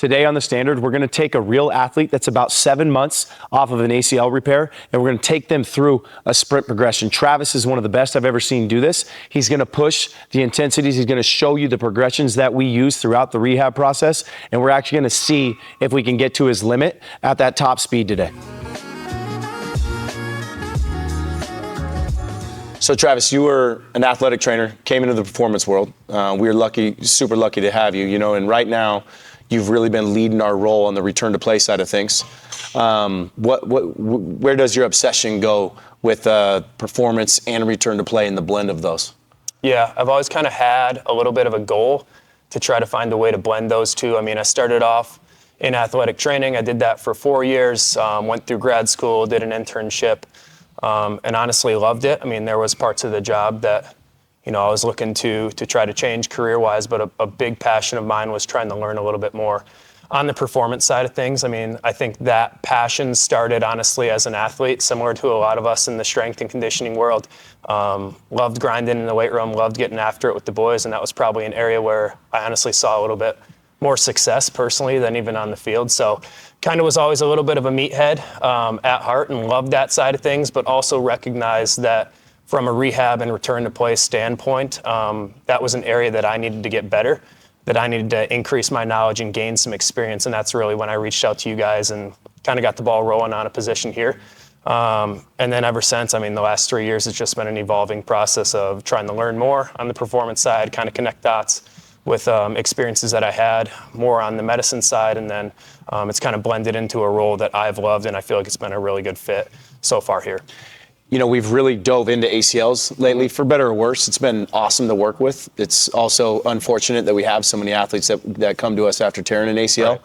Today on the standard, we're going to take a real athlete that's about 7 months off of an ACL repair, and we're going to take them through a sprint progression. Travis is one of the best I've ever seen do this. He's going to push the intensities. He's going to show you the progressions that we use throughout the rehab process, and we're actually going to see if we can get to his limit at that top speed today. So Travis, you were an athletic trainer, came into the performance world. We were lucky, super lucky to have you, and right now you've really been leading our role on the return to play side of things. Where does your obsession go with performance and return to play and the blend of those? Yeah, I've always kind of had a little bit of a goal to try to find a way to blend those two. I mean, I started off in athletic training. I did that for 4 years, went through grad school, did an internship, and honestly loved it. I mean, there was parts of the job that, I was looking to try to change career-wise, but a big passion of mine was trying to learn a little bit more on the performance side of things. I mean, I think that passion started honestly as an athlete, similar to a lot of us in the strength and conditioning world. Loved grinding in the weight room, loved getting after it with the boys, and that was probably an area where I honestly saw a little bit more success personally than even on the field. So kind of was always a little bit of a meathead at heart and loved that side of things, but also recognized that from a rehab and return to play standpoint, that was an area that I needed to get better, that I needed to increase my knowledge and gain some experience. And that's really when I reached out to you guys and kind of got the ball rolling on a position here. And then ever since, I mean, the last 3 years, it's just been an evolving process of trying to learn more on the performance side, kind of connect dots with experiences that I had more on the medicine side. And then it's kind of blended into a role that I've loved, and I feel like it's been a really good fit so far here. We've really dove into ACLs lately, for better or worse. It's been awesome to work with. It's also unfortunate that we have so many athletes that come to us after tearing an ACL. Right.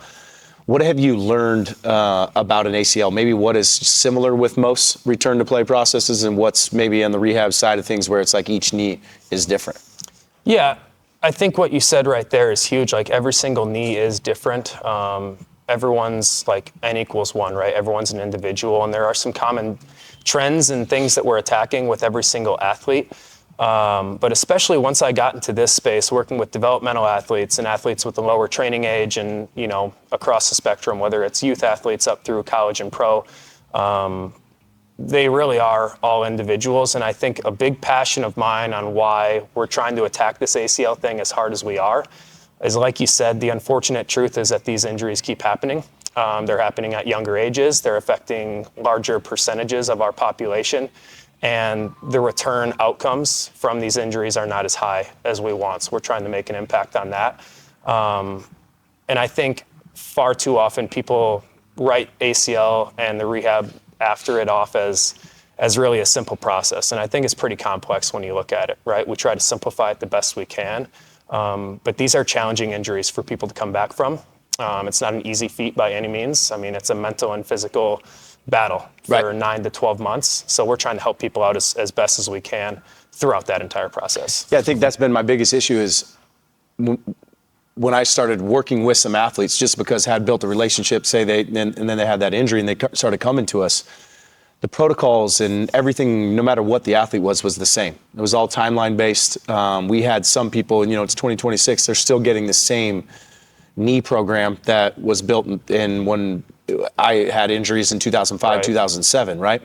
What have you learned about an ACL? Maybe what is similar with most return to play processes, and what's maybe on the rehab side of things where it's like each knee is different? Yeah, I think what you said right there is huge. Like every single knee is different. Everyone's like N equals 1, right? Everyone's an individual, and there are some common trends and things that we're attacking with every single athlete. But especially once I got into this space, working with developmental athletes and athletes with a lower training age and, across the spectrum, whether it's youth athletes up through college and pro, they really are all individuals. And I think a big passion of mine on why we're trying to attack this ACL thing as hard as we are is, like you said, the unfortunate truth is that these injuries keep happening. They're happening at younger ages. They're affecting larger percentages of our population. And the return outcomes from these injuries are not as high as we want. So we're trying to make an impact on that. And I think far too often people write ACL and the rehab after it off as really a simple process. And I think it's pretty complex when you look at it, right? We try to simplify it the best we can. But these are challenging injuries for people to come back from. It's not an easy feat by any means. I mean, it's a mental and physical battle for 9 to 12 months. So we're trying to help people out as best as we can throughout that entire process. Yeah, I think that's been my biggest issue is when I started working with some athletes, just because had built a relationship, and then they had that injury and they started coming to us, the protocols and everything, no matter what the athlete was the same. It was all timeline based. We had some people, it's 2026, they're still getting the same knee program that was built in when I had injuries in 2005, 2007, right?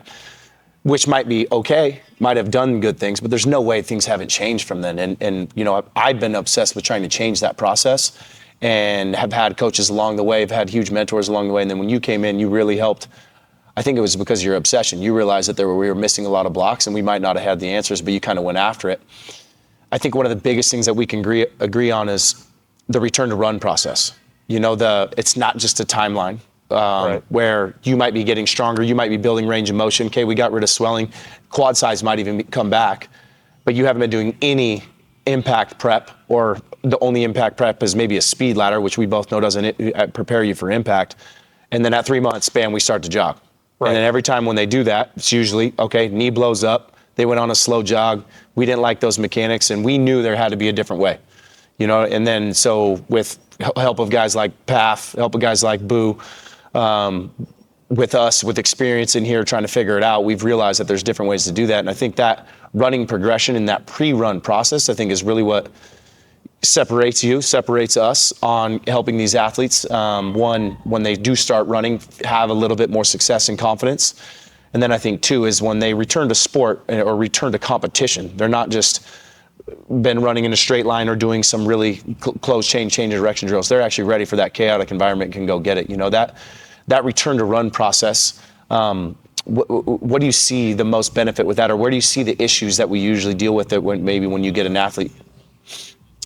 Which might be okay, might have done good things, but there's no way things haven't changed from then. And I've been obsessed with trying to change that process and have had coaches along the way, I've had huge mentors along the way. And then when you came in, you really helped. I think it was because of your obsession. You realized that we were missing a lot of blocks and we might not have had the answers, but you kind of went after it. I think one of the biggest things that we can agree on is the return to run process. It's not just a timeline. Where you might be getting stronger, you might be building range of motion. Okay, we got rid of swelling, quad size might even come back, but you haven't been doing any impact prep, or the only impact prep is maybe a speed ladder, which we both know doesn't prepare you for impact. And then at 3 months, bam, we start to jog. Right. And then every time when they do that, it's usually, okay, knee blows up, they went on a slow jog, we didn't like those mechanics, and we knew there had to be a different way. And then so with help of guys like Paf, help of guys like Boo, with us, with experience in here trying to figure it out, we've realized that there's different ways to do that. And I think that running progression in that pre-run process, I think is really what separates us on helping these athletes. One, when they do start running, have a little bit more success and confidence. And then I think two is when they return to sport or return to competition, they're not just been running in a straight line or doing some really close change of direction drills. They're actually ready for that chaotic environment and can go get it. You know, that return to run process, what do you see the most benefit with that, or where do you see the issues that we usually deal with it when you get an athlete?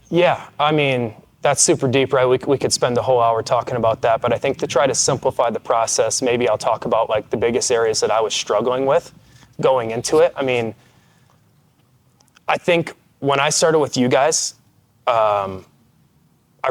Yeah, I mean, that's super deep, right? We could spend the whole hour talking about that, but I think to try to simplify the process, maybe I'll talk about like the biggest areas that I was struggling with going into it. I mean, I think when I started with you guys, I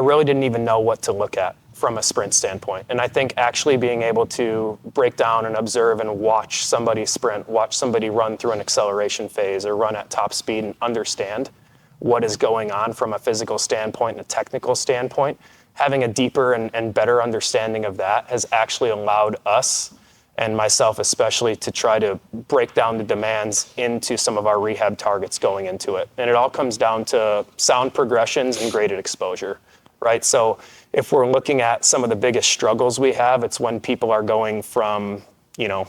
really didn't even know what to look at from a sprint standpoint. And I think actually being able to break down and observe and watch somebody sprint, watch somebody run through an acceleration phase or run at top speed and understand what is going on from a physical standpoint and a technical standpoint, having a deeper and better understanding of that has actually allowed us, and myself especially, to try to break down the demands into some of our rehab targets going into it. And it all comes down to sound progressions and graded exposure, right? So if we're looking at some of the biggest struggles we have, it's when people are going from, you know,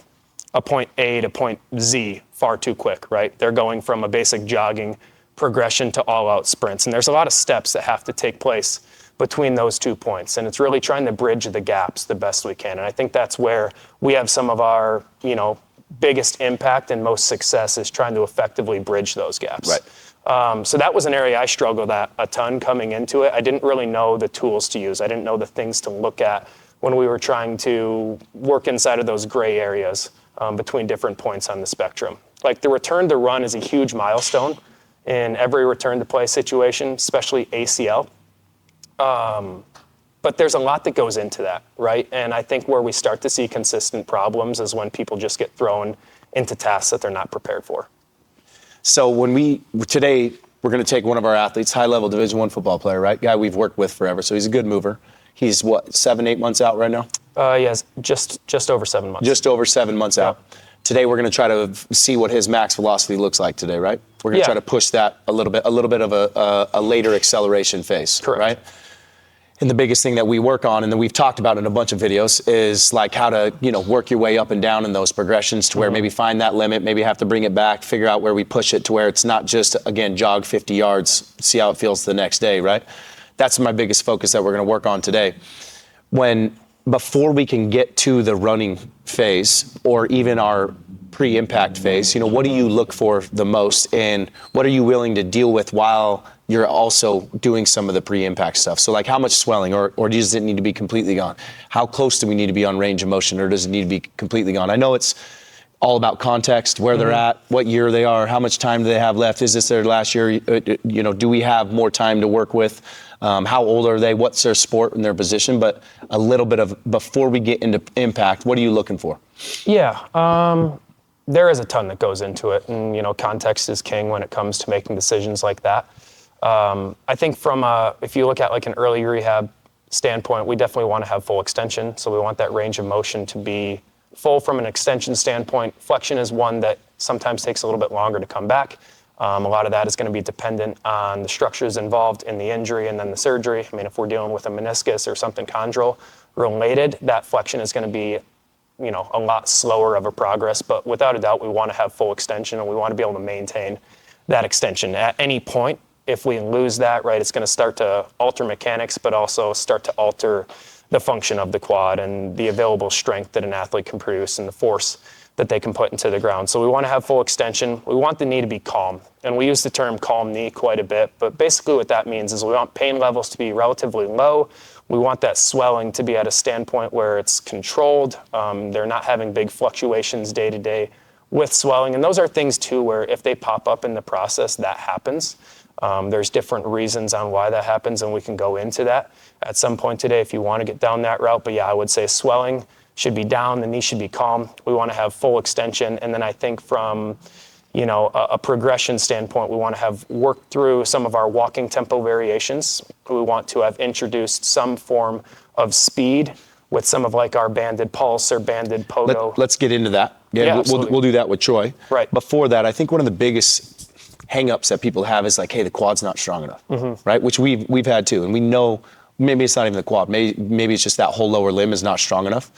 a point A to point Z far too quick, right? They're going from a basic jogging progression to all-out sprints. And there's a lot of steps that have to take place between those 2 points. And it's really trying to bridge the gaps the best we can. And I think that's where we have some of our, you know, biggest impact and most success is trying to effectively bridge those gaps. Right. So that was an area I struggled at a ton coming into it. I didn't really know the tools to use. I didn't know the things to look at when we were trying to work inside of those gray areas between different points on the spectrum. Like the return to run is a huge milestone in every return to play situation, especially ACL. But there's a lot that goes into that, right? And I think where we start to see consistent problems is when people just get thrown into tasks that they're not prepared for. So today we're going to take one of our athletes, high-level Division I football player, right? Guy we've worked with forever, so he's a good mover. He's what, 7-8 months out right now? Yes, just over 7 months. Just over 7 months out. Today we're going to try to see what his max velocity looks like today, right? We're going to try to push that a little bit of a later acceleration phase, correct, right? And the biggest thing that we work on, and that we've talked about in a bunch of videos, is like how to, you know, work your way up and down in those progressions to where maybe find that limit, maybe have to bring it back, figure out where we push it to where it's not just, again, jog 50 yards, see how it feels the next day, right? That's my biggest focus that we're going to work on today. Before we can get to the running phase or even our pre-impact phase, you know, what do you look for the most, and what are you willing to deal with while you're also doing some of the pre-impact stuff? So like how much swelling, or does it need to be completely gone? How close do we need to be on range of motion, or does it need to be completely gone? I know it's all about context, where they're at, what year they are, how much time do they have left? Is this their last year? You know, do we have more time to work with? How old are they? What's their sport and their position? But a little bit of, before we get into impact, what are you looking for? Yeah, there is a ton that goes into it, and you know, context is king when it comes to making decisions like that. I think if you look at like an early rehab standpoint, we definitely want to have full extension. So we want that range of motion to be full from an extension standpoint. Flexion is one that sometimes takes a little bit longer to come back. A lot of that is going to be dependent on the structures involved in the injury and then the surgery. I mean, if we're dealing with a meniscus or something chondral related, that flexion is going to be, you know, a lot slower of a progress. But without a doubt, we want to have full extension, and we want to be able to maintain that extension at any point. If we lose that, right, it's going to start to alter mechanics, but also start to alter the function of the quad and the available strength that an athlete can produce and the force that they can put into the ground. So we want to have full extension. We want the knee to be calm. And we use the term calm knee quite a bit, but basically what that means is we want pain levels to be relatively low. We want that swelling to be at a standpoint where it's controlled. They're not having big fluctuations day to day with swelling. And those are things too where if they pop up in the process, that happens. There's different reasons on why that happens, and we can go into that at some point today if you want to get down that route. But yeah, I would say swelling should be down, the knee should be calm. We want to have full extension. And then I think from, you know, a progression standpoint, we want to have worked through some of our walking tempo variations. We want to have introduced some form of speed with some of like our banded pulse or banded pogo. Let's get into that. Yeah, we'll do that with Troy. Right. Before that, I think one of the biggest hang-ups that people have is like, hey, the quad's not strong enough, right? Which we've had too, and we know maybe it's not even the quad, maybe it's just that whole lower limb is not strong enough.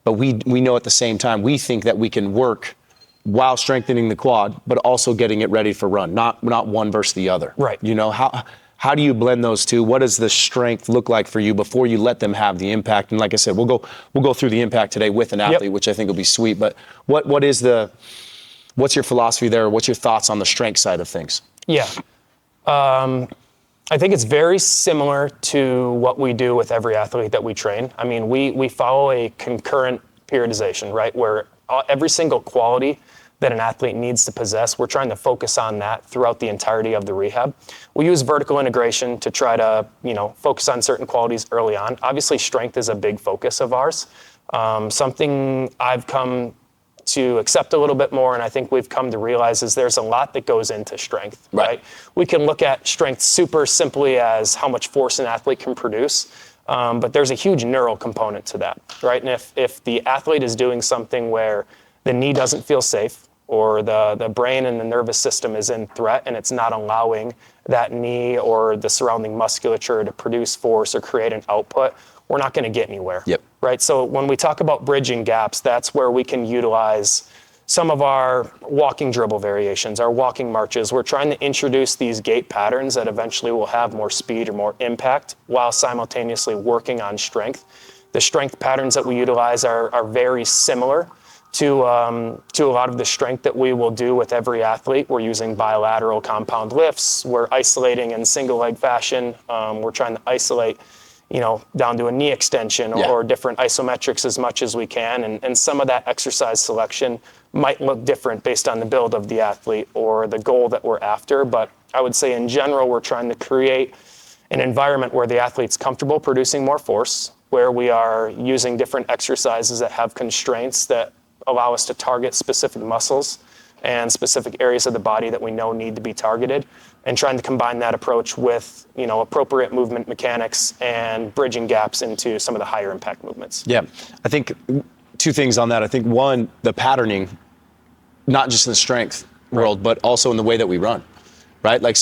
But we know at the same time, we think that we can work while strengthening the quad, but also getting it ready for run, not one versus the other. Right. You know, how do you blend those two? What does the strength look like for you before you let them have the impact? And like I said, we'll go through the impact today with an athlete, which I think will be sweet. But what's your philosophy there? What's your thoughts on the strength side of things? Yeah. I think it's very similar to what we do with every athlete that we train. I mean, we follow a concurrent periodization, right? Where every single quality that an athlete needs to possess, we're trying to focus on that throughout the entirety of the rehab. We use vertical integration to try to, focus on certain qualities early on. Obviously, strength is a big focus of ours. Something I've come to accept a little bit more, and I think we've come to realize, is there's a lot that goes into strength, right? We can look at strength super simply as how much force an athlete can produce, but there's a huge neural component to that, right? And if the athlete is doing something where the knee doesn't feel safe, or the brain and the nervous system is in threat and it's not allowing that knee or the surrounding musculature to produce force or create an output, we're not going to get anywhere. Right? So when we talk about bridging gaps, that's where we can utilize some of our walking dribble variations, our walking marches. We're trying to introduce these gait patterns that eventually will have more speed or more impact while simultaneously working on strength. The strength patterns that we utilize are very similar to a lot of the strength that we will do with every athlete. We're using bilateral compound lifts. We're isolating in single leg fashion. We're trying to isolate, down to a knee extension or different isometrics as much as we can. And some of that exercise selection might look different based on the build of the athlete or the goal that we're after. But I would say in general, we're trying to create an environment where the athlete's comfortable producing more force, where we are using different exercises that have constraints that allow us to target specific muscles and specific areas of the body that we know need to be targeted, and trying to combine that approach with, appropriate movement mechanics and bridging gaps into some of the higher impact movements. Yeah, I think two things on that. I think one, the patterning, not just in the strength world, but also in the way that we run, right? Like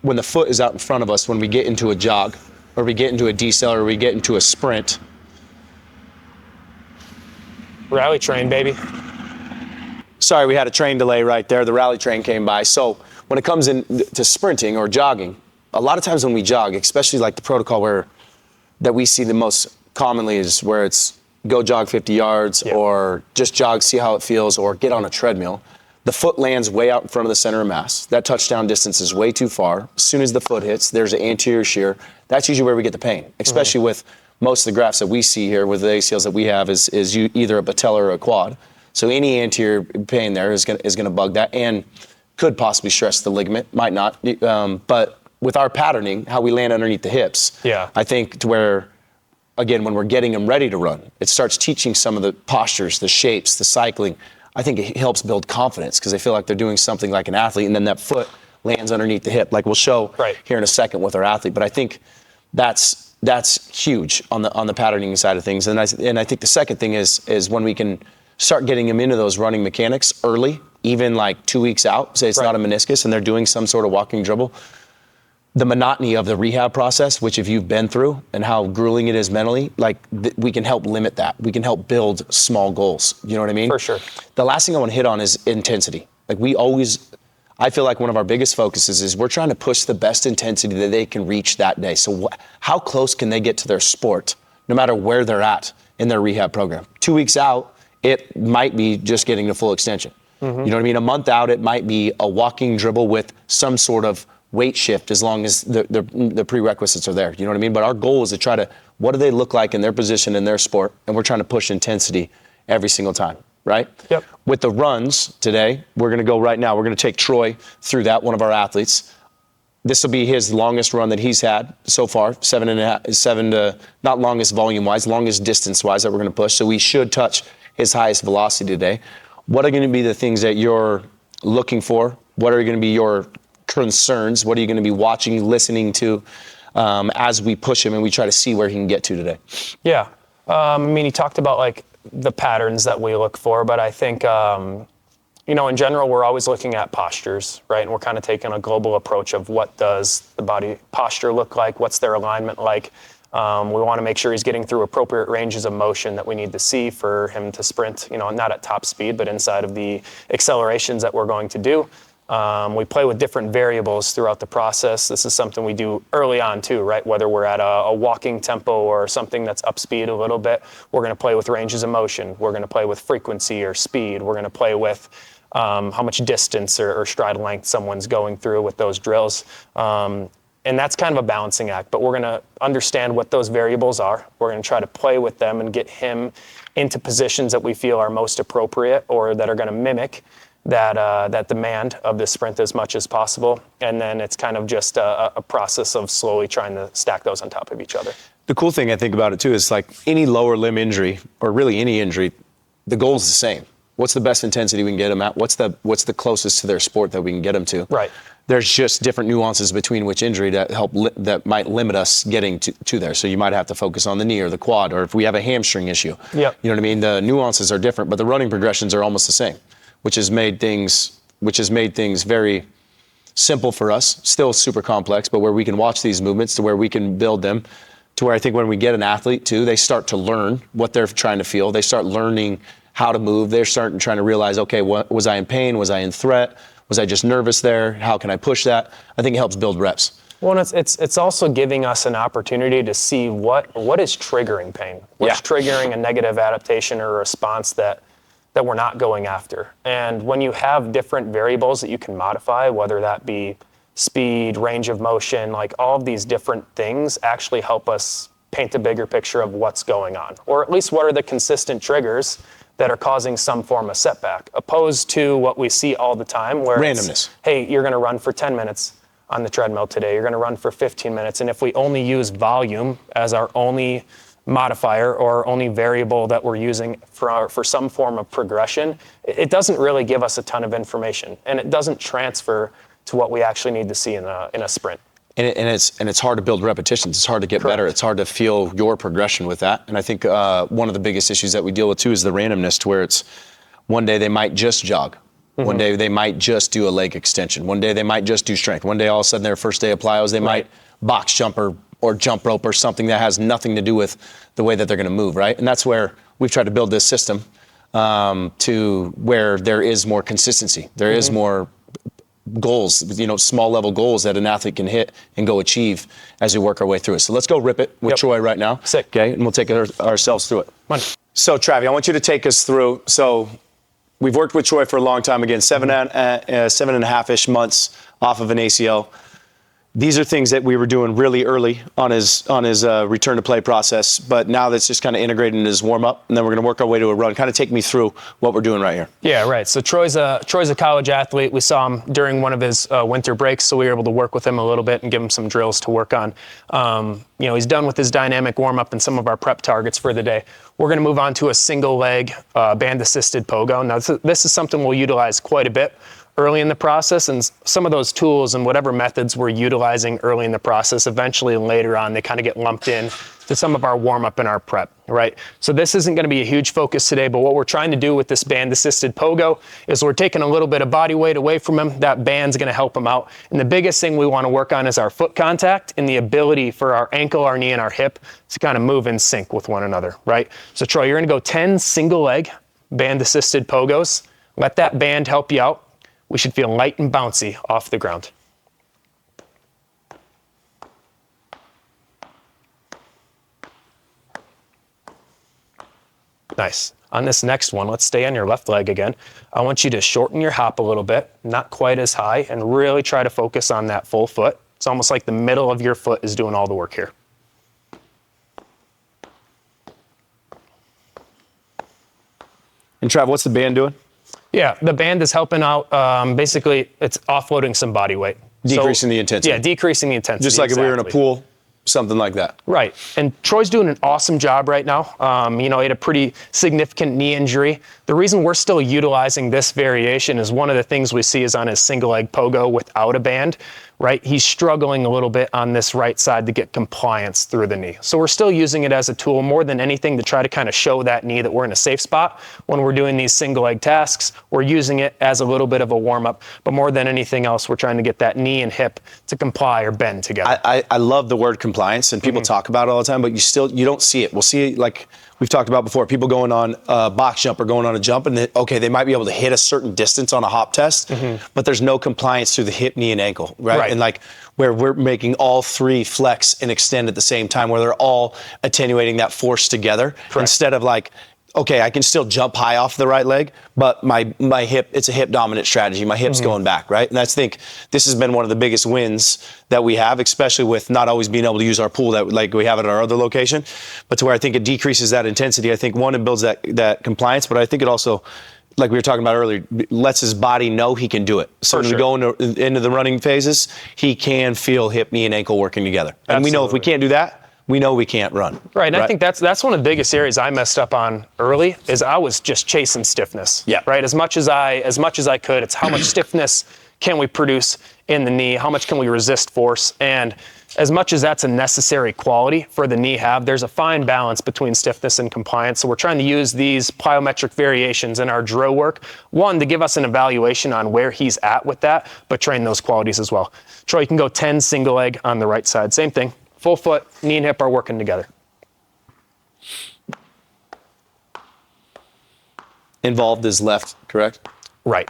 when the foot is out in front of us, when we get into a jog or we get into a decel or we get into a sprint. Rally train, baby. Sorry, we had a train delay right there. The rally train came by. So when it comes to sprinting or jogging, a lot of times when we jog, especially like the protocol that we see the most commonly is where it's go jog 50 yards or just jog, see how it feels, or get on a treadmill. The foot lands way out in front of the center of mass. That touchdown distance is way too far. As soon as the foot hits, there's an anterior shear. That's usually where we get the pain, especially with most of the graphs that we see here with the ACLs that we have is either a patella or a quad. So any anterior pain there is going to bug that and could possibly stress the ligament, might not. But with our patterning, how we land underneath the hips, I think to where, again, when we're getting them ready to run, it starts teaching some of the postures, the shapes, the cycling. I think it helps build confidence because they feel like they're doing something like an athlete, and then that foot lands underneath the hip, like we'll show here in a second with our athlete. But I think that's huge on the patterning side of things. And I think the second thing is when we can start getting them into those running mechanics early, even like 2 weeks out, say it's not a meniscus and they're doing some sort of walking dribble. The monotony of the rehab process, which if you've been through and how grueling it is mentally, we can help limit that. We can help build small goals. You know what I mean? For sure. The last thing I want to hit on is intensity. I feel like one of our biggest focuses is we're trying to push the best intensity that they can reach that day. So how close can they get to their sport, no matter where they're at in their rehab program? 2 weeks out, it might be just getting to full extension. You know what I mean? A month out, it might be a walking dribble with some sort of weight shift as long as the prerequisites are there. You know what I mean? But our goal is to try to, what do they look like in their position in their sport? And we're trying to push intensity every single time. Right? Yep. With the runs today, we're going to go right now. We're going to take Troy through that, one of our athletes. This will be his longest run that he's had so far, 7 to, not longest volume-wise, longest distance-wise that we're going to push. So we should touch his highest velocity today. What are going to be the things that you're looking for? What are going to be your concerns? What are you going to be watching, listening to as we push him and we try to see where he can get to today? Yeah. He talked about the patterns that we look for, but I think, in general, we're always looking at postures, right? And we're kind of taking a global approach of what does the body posture look like? What's their alignment like? We want to make sure he's getting through appropriate ranges of motion that we need to see for him to sprint, not at top speed, but inside of the accelerations that we're going to do. We play with different variables throughout the process. This is something we do early on too, right? Whether we're at a walking tempo or something that's up speed a little bit, we're going to play with ranges of motion. We're going to play with frequency or speed. We're going to play with how much distance or stride length someone's going through with those drills. And that's kind of a balancing act, but we're going to understand what those variables are. We're going to try to play with them and get him into positions that we feel are most appropriate or that are going to mimic that demand of this sprint as much as possible. And then it's kind of just a process of slowly trying to stack those on top of each other. The cool thing I think about it too is like any lower limb injury or really any injury, the goal is the same. What's the best intensity we can get them at? What's the closest to their sport that we can get them to? Right. There's just different nuances between which injury that might limit us getting to there. So you might have to focus on the knee or the quad, or if we have a hamstring issue. Yep. You know what I mean? The nuances are different, but the running progressions are almost the same, which has made things very simple for us. Still super complex, but where we can watch these movements to where we can build them to where I think when we get an athlete too, they start to learn what they're trying to feel. They start learning how to move. They're starting trying to realize, okay, what was I in pain? Was I in threat? Was I just nervous there? How can I push that? I think it helps build reps. Well, it's also giving us an opportunity to see what is triggering pain. What's triggering a negative adaptation or response that we're not going after. And when you have different variables that you can modify, whether that be speed, range of motion, like all of these different things actually help us paint a bigger picture of what's going on, or at least what are the consistent triggers that are causing some form of setback, opposed to what we see all the time where randomness. Hey, you're going to run for 10 minutes on the treadmill today. You're going to run for 15 minutes. And if we only use volume as our only modifier or only variable that we're using for some form of progression, it doesn't really give us a ton of information, and it doesn't transfer to what we actually need to see in a sprint. And it's hard to build repetitions. It's hard to get better. It's hard to feel your progression with that. And I think one of the biggest issues that we deal with too is the randomness, to where it's one day they might just jog. Mm-hmm. One day they might just do a leg extension. One day they might just do strength. One day all of a sudden their first day of plyos, they might box jump or jump rope or something that has nothing to do with the way that they're going to move, right? And that's where we've tried to build this system to where there is more consistency. There is more goals, small level goals that an athlete can hit and go achieve as we work our way through it. So let's go rip it with Troy right now. Sick. Okay, and we'll take ourselves through it. Come on. So Travi, I want you to take us through. So we've worked with Troy for a long time. Again, 7.5-ish months off of an ACL. These are things that we were doing really early on his return to play process, but now that's just kind of integrated into his warm up, and then we're going to work our way to a run. Kind of take me through what we're doing right here. Yeah, right. So Troy's a college athlete. We saw him during one of his winter breaks, so we were able to work with him a little bit and give him some drills to work on. He's done with his dynamic warm up and some of our prep targets for the day. We're going to move on to a single leg band assisted pogo. Now this is something we'll utilize quite a bit early in the process, and some of those tools and whatever methods we're utilizing early in the process, eventually later on, they kind of get lumped in to some of our warm-up and our prep, right? So this isn't going to be a huge focus today, but what we're trying to do with this band-assisted pogo is we're taking a little bit of body weight away from him. That band's going to help him out. And the biggest thing we want to work on is our foot contact and the ability for our ankle, our knee, and our hip to kind of move in sync with one another, right? So Troy, you're going to go 10 single-leg band-assisted pogos. Let that band help you out. We should feel light and bouncy off the ground. Nice. On this next one, let's stay on your left leg again. I want you to shorten your hop a little bit, not quite as high, and really try to focus on that full foot. It's almost like the middle of your foot is doing all the work here. And Trav, what's the band doing? Yeah, the band is helping out. Basically, it's offloading some body weight. Decreasing the intensity. Yeah, decreasing the intensity. Just like if we were in a pool, something like that. Right. And Troy's doing an awesome job right now. He had a pretty significant knee injury. The reason we're still utilizing this variation is one of the things we see is on his single leg pogo without a band. right? He's struggling a little bit on this right side to get compliance through the knee. So we're still using it as a tool more than anything to try to kind of show that knee that we're in a safe spot. When we're doing these single leg tasks, we're using it as a little bit of a warm up, but more than anything else, we're trying to get that knee and hip to comply or bend together. I love the word compliance, and people talk about it all the time, but you don't see it. We'll see it like we've talked about before, people going on a box jump or going on a jump, and they might be able to hit a certain distance on a hop test, but there's no compliance through the hip, knee, and ankle, right? And like where we're making all three flex and extend at the same time, where they're all attenuating that force together. Correct. Instead of like, okay, I can still jump high off the right leg, but my hip, it's a hip dominant strategy. My hip's going back, right? And I think this has been one of the biggest wins that we have, especially with not always being able to use our pool that like we have at our other location, but to where I think it decreases that intensity. I think one, it builds that compliance, but I think it also, like we were talking about earlier, lets his body know he can do it. So when we go into the running phases, he can feel hip, knee, and ankle working together. And Absolutely. we know if we can't do that, we know we can't run. Right, and I think that's one of the biggest areas I messed up on early, is I was just chasing stiffness. Yeah. Right, as much as I could, it's how much stiffness can we produce in the knee, how much can we resist force, and as much as that's a necessary quality for the knee have, there's a fine balance between stiffness and compliance. So we're trying to use these plyometric variations in our drill work, one, to give us an evaluation on where he's at with that, but train those qualities as well. Troy, you can go 10 single leg on the right side, same thing. Full foot, knee and hip are working together. Involved is left, correct? Right.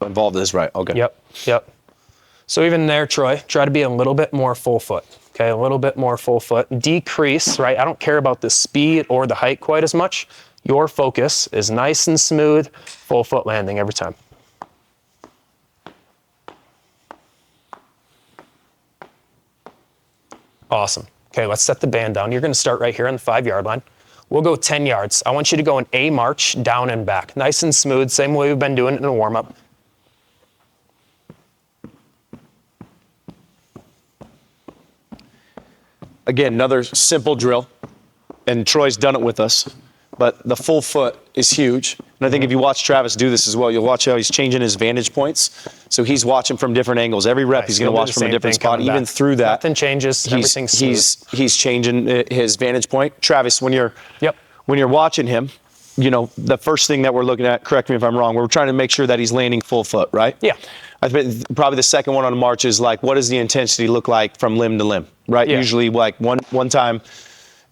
Involved is right, okay. Yep. So even there, Troy, try to be a little bit more full foot, okay? A little bit more full foot. Decrease, right? I don't care about the speed or the height quite as much. Your focus is nice and smooth, full foot landing every time. Awesome. Okay, let's set the band down. You're going to start right here on the 5-yard line. We'll go 10 yards. I want you to go an A march, down and back. Nice and smooth, same way we've been doing it in a warm-up. Again, another simple drill, and Troy's done it with us, but the full foot is huge. And I think if you watch Travis do this as well, you'll watch how he's changing his vantage points. So he's watching from different angles. Every rep, he's going to watch from a different spot. Even through that, nothing changes. Everything's smooth. He's changing his vantage point. Travis, when you're watching him, you know, the first thing that we're looking at, correct me if I'm wrong, we're trying to make sure that he's landing full foot, right? Yeah. I think probably the second one on the march is like, what does the intensity look like from limb to limb, right? Yeah. Usually like one time,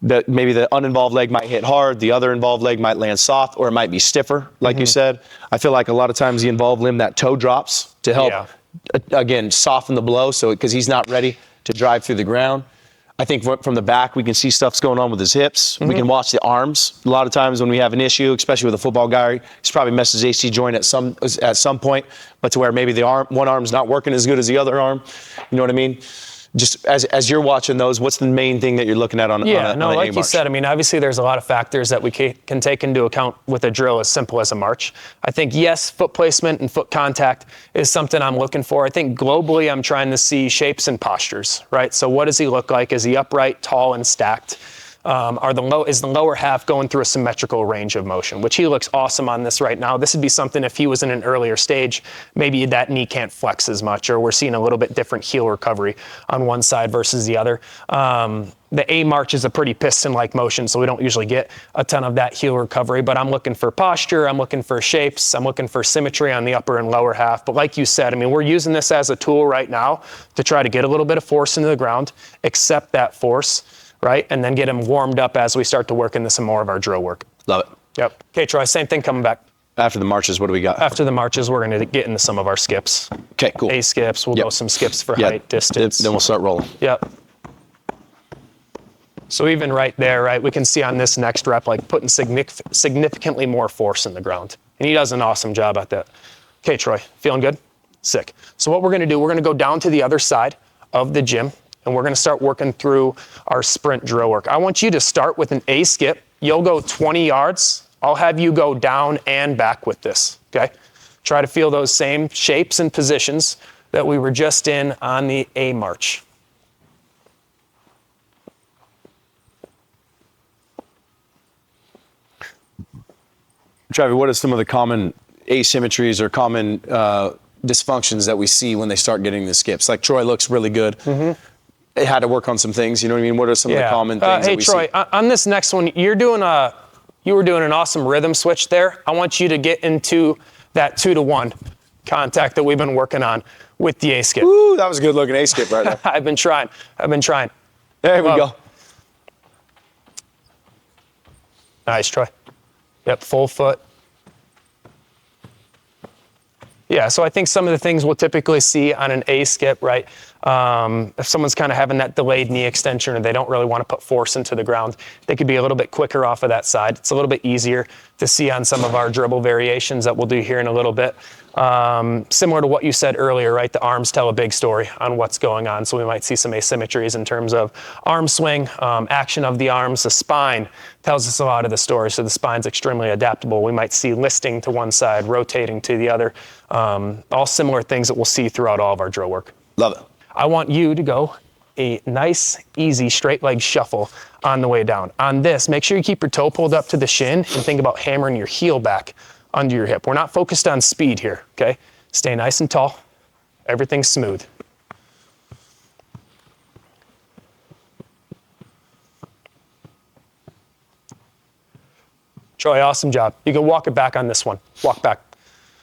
maybe the uninvolved leg might hit hard, the other involved leg might land soft, or it might be stiffer, like you said. I feel like a lot of times the involved limb, that toe drops to help, again, soften the blow, so because he's not ready to drive through the ground. I think from the back, we can see stuff's going on with his hips. We can watch the arms. A lot of times when we have an issue, especially with a football guy, he's probably messed his AC joint at some point, but to where maybe one arm's not working as good as the other arm. You know what I mean? Just as you're watching those, what's the main thing that you're looking at on like you said, I mean, obviously there's a lot of factors that we can take into account with a drill as simple as a march. I think, yes, foot placement and foot contact is something I'm looking for. I think globally I'm trying to see shapes and postures, right? So what does he look like? Is he upright, tall, and stacked? Is the lower half going through a symmetrical range of motion, which he looks awesome on this right now. This would be something if he was in an earlier stage, maybe that knee can't flex as much, or we're seeing a little bit different heel recovery on one side versus the other. The A march is a pretty piston-like motion, so we don't usually get a ton of that heel recovery, but I'm looking for posture, I'm looking for shapes, I'm looking for symmetry on the upper and lower half. But like you said, I mean, we're using this as a tool right now to try to get a little bit of force into the ground, accept that force, right? And then get him warmed up as we start to work into some more of our drill work. Love it. Yep. Okay, Troy, same thing coming back. After the marches, what do we got? After the marches, we're going to get into some of our skips. Okay, cool. A skips, we'll go some skips for height, distance. Then we'll start rolling. Yep. So even right there, right, we can see on this next rep, like putting significantly more force in the ground. And he does an awesome job at that. Okay, Troy, feeling good? Sick. So what we're going to do, we're going to go down to the other side of the gym, and we're going to start working through our sprint drill work. I want you to start with an A skip. You'll go 20 yards. I'll have you go down and back with this, okay? Try to feel those same shapes and positions that we were just in on the A march. Travis, what are some of the common asymmetries or common dysfunctions that we see when they start getting the skips. Like Troy looks really good. They had to work on some things. You know what I mean? What are some of the common things that we see? Hey, Troy, on this next one, you were doing an awesome rhythm switch there. I want you to get into that 2-to-1 contact that we've been working on with the A-skip. Ooh, that was a good looking A-skip right there. I've been trying. There we go. Nice, Troy. Yep, full foot. Yeah, so I think some of the things we'll typically see on an A-skip, right? If someone's kind of having that delayed knee extension or they don't really want to put force into the ground, they could be a little bit quicker off of that side. It's a little bit easier to see on some of our dribble variations that we'll do here in a little bit. Similar to what you said earlier, right? The arms tell a big story on what's going on. So we might see some asymmetries in terms of arm swing, action of the arms. The spine tells us a lot of the story. So the spine's extremely adaptable. We might see listing to one side, rotating to the other. All similar things that we'll see throughout all of our drill work. Love it. I want you to go a nice, easy, straight leg shuffle on the way down. On this, make sure you keep your toe pulled up to the shin and think about hammering your heel back under your hip. We're not focused on speed here, okay? Stay nice and tall. Everything's smooth. Troy, awesome job. You can walk it back on this one. Walk back.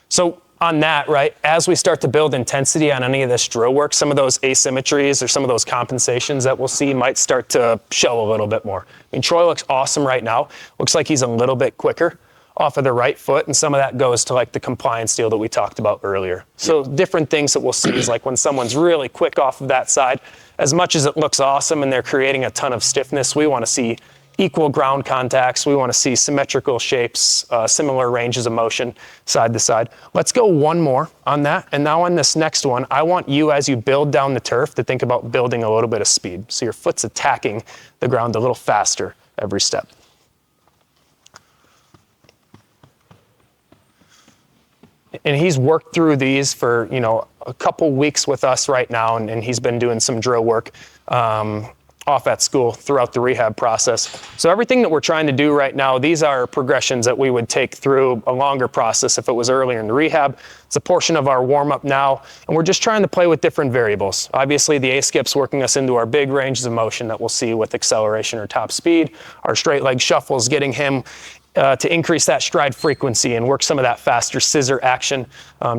So on that, right, as we start to build intensity on any of this drill work, some of those asymmetries or some of those compensations that we'll see might start to show a little bit more. I mean, Troy looks awesome right now. Looks like he's a little bit quicker off of the right foot, and some of that goes to like the compliance deal that we talked about earlier. So different things that we'll see is like when someone's really quick off of that side, as much as it looks awesome and they're creating a ton of stiffness, we want to see equal ground contacts. We want to see symmetrical shapes, similar ranges of motion side to side. Let's go one more on that. And now on this next one, I want you, as you build down the turf, to think about building a little bit of speed. So your foot's attacking the ground a little faster every step. And he's worked through these for, a couple weeks with us right now, and he's been doing some drill work off at school throughout the rehab process. So everything that we're trying to do right now, these are progressions that we would take through a longer process if it was earlier in the rehab. It's a portion of our warm-up now, and we're just trying to play with different variables. Obviously, the A-skip's working us into our big ranges of motion that we'll see with acceleration or top speed. Our straight leg shuffle is getting him to increase that stride frequency and work some of that faster scissor action,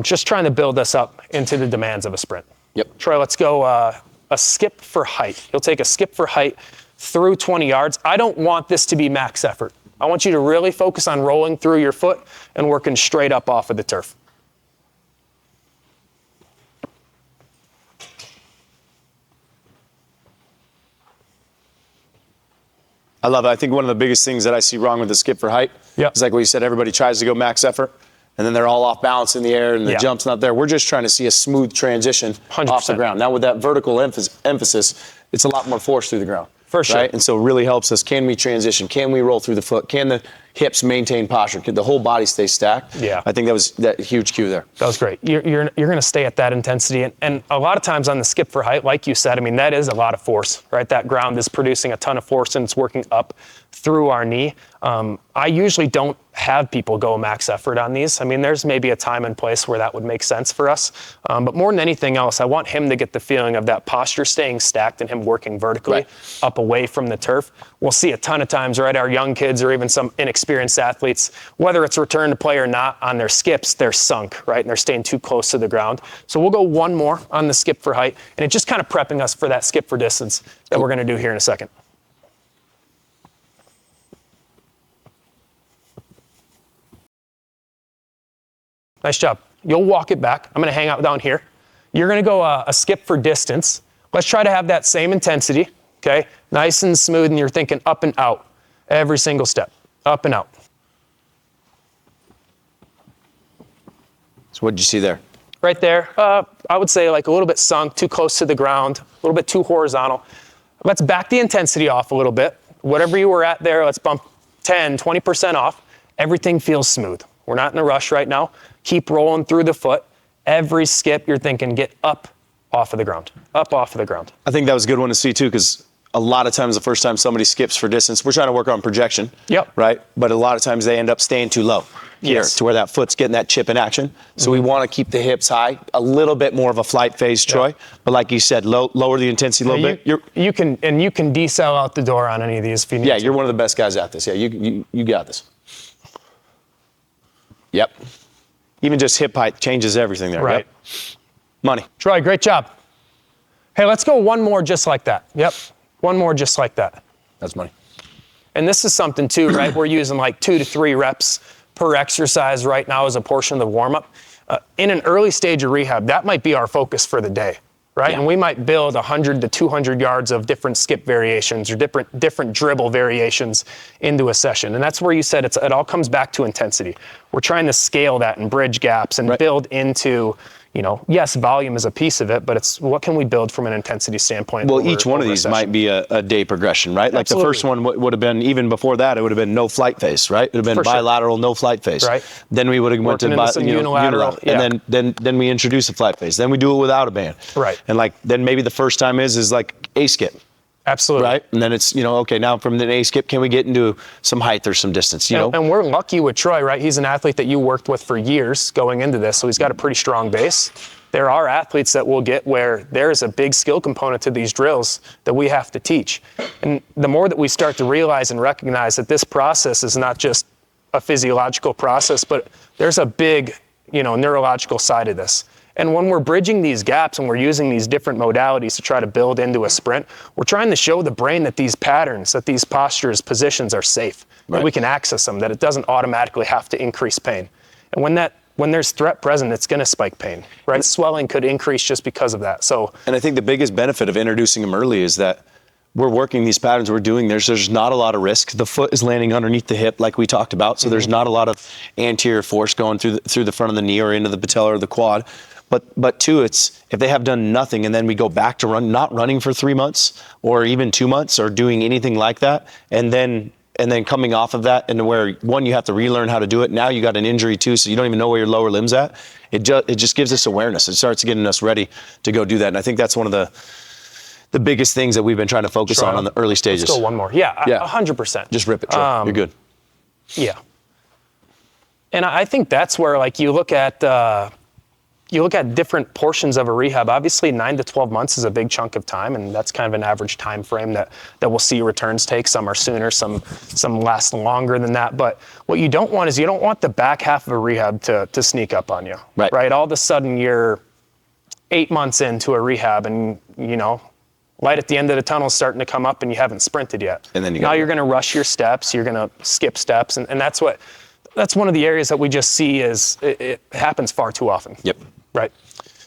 just trying to build us up into the demands of a sprint. Yep. Troy, let's go a skip for height. You'll take a skip for height through 20 yards. I don't want this to be max effort. I want you to really focus on rolling through your foot and working straight up off of the turf. I love it. I think one of the biggest things that I see wrong with the skip for height is like what you said, everybody tries to go max effort, and then they're all off balance in the air, and the jump's not there. We're just trying to see a smooth transition 100%. Off the ground. Now with that vertical emphasis, it's a lot more force through the ground. For sure. Right? And so it really helps us. Can we transition? Can we roll through the foot? Can the hips maintain posture? Can the whole body stay stacked? Yeah. I think that was that huge cue there. That was great. You're going to stay at that intensity. And a lot of times on the skip for height, like you said, I mean, that is a lot of force, right? That ground is producing a ton of force and it's working up through our knee. I usually don't have people go max effort on these. I mean, there's maybe a time and place where that would make sense for us. But more than anything else, I want him to get the feeling of that posture staying stacked and him working vertically up away from the turf. We'll see a ton of times, right? Our young kids or even some inexperienced athletes, whether it's return to play or not, on their skips, they're sunk, right? And they're staying too close to the ground. So we'll go one more on the skip for height, and it's just kind of prepping us for that skip for distance that we're going to do here in a second. Nice job. You'll walk it back. I'm going to hang out down here. You're going to go a skip for distance. Let's try to have that same intensity, okay? Nice and smooth, and you're thinking up and out every single step, up and out. So what did you see there? Right there, I would say like a little bit sunk, too close to the ground, a little bit too horizontal. Let's back the intensity off a little bit. Whatever you were at there, let's bump 10, 20% off. Everything feels smooth. We're not in a rush right now. Keep rolling through the foot. Every skip, you're thinking, get up off of the ground, up off of the ground. I think that was a good one to see too, because a lot of times the first time somebody skips for distance, we're trying to work on projection, right? But a lot of times they end up staying too low. here Yes. to where that foot's getting that chip in action. So we want to keep the hips high, a little bit more of a flight phase, Troy. But like you said, lower the intensity a little bit. You can decel out the door on any of these if you need to. You're one of the best guys at this. Yeah, you got this. Yep. Even just hip height changes everything there. Right. Yep. Money. Troy, great job. Hey, let's go one more just like that. Yep. One more just like that. That's money. And this is something too, right? We're using like 2 to 3 reps per exercise right now as a portion of the warm-up. In an early stage of rehab, that might be our focus for the day, right? Yeah. And we might build 100 to 200 yards of different skip variations or different dribble variations into a session. And that's where you said it all comes back to intensity. We're trying to scale that and bridge gaps and build into, yes, volume is a piece of it, but it's what can we build from an intensity standpoint? Well, each one of these might be a day progression, right? Like Absolutely. the first one would have been, even before that, it would have been no flight phase, right? It would have been For sure. bilateral, no flight phase. Right. Then we would have went to Working into some unilateral, yeah. And then we introduce a flight phase. Then we do it without a band. Right. And then maybe the first time is like a skip. Absolutely. Right. And then it's, okay, now from the A skip, can we get into some height or some distance, And we're lucky with Troy, right? He's an athlete that you worked with for years going into this, so he's got a pretty strong base. There are athletes that will get where there's a big skill component to these drills that we have to teach. And the more that we start to realize and recognize that this process is not just a physiological process, but there's a big, neurological side of this. And when we're bridging these gaps and we're using these different modalities to try to build into a sprint, we're trying to show the brain that these patterns, that these postures, positions are safe, that we can access them, that it doesn't automatically have to increase pain. And when there's threat present, it's going to spike pain, right? Swelling could increase just because of that. And I think the biggest benefit of introducing them early is that we're working these patterns we're doing. There's not a lot of risk. The foot is landing underneath the hip like we talked about, so there's not a lot of anterior force going through the front of the knee or into the patella or the quad. But two, it's if they have done nothing and then we go back to not running for 3 months or even 2 months or doing anything like that, and then coming off of that, and where one, you have to relearn how to do it. Now you got an injury too, so you don't even know where your lower limb's at. It just gives us awareness. It starts getting us ready to go do that. And I think that's one of the biggest things that we've been trying to focus on the early stages. Let's go one more. Yeah, 100%. Just rip it, Troy. You're good. Yeah. And I think that's where, like, you look at different portions of a rehab. Obviously, 9 to 12 months is a big chunk of time, and that's kind of an average time frame that we'll see returns take. Some are sooner, some last longer than that. But what you don't want is you don't want the back half of a rehab to sneak up on you. Right? All of a sudden, you're 8 months into a rehab, and light at the end of the tunnel is starting to come up, and you haven't sprinted yet. And then you're going to rush your steps. You're going to skip steps, and that's one of the areas that we just see is it happens far too often. Yep. Right.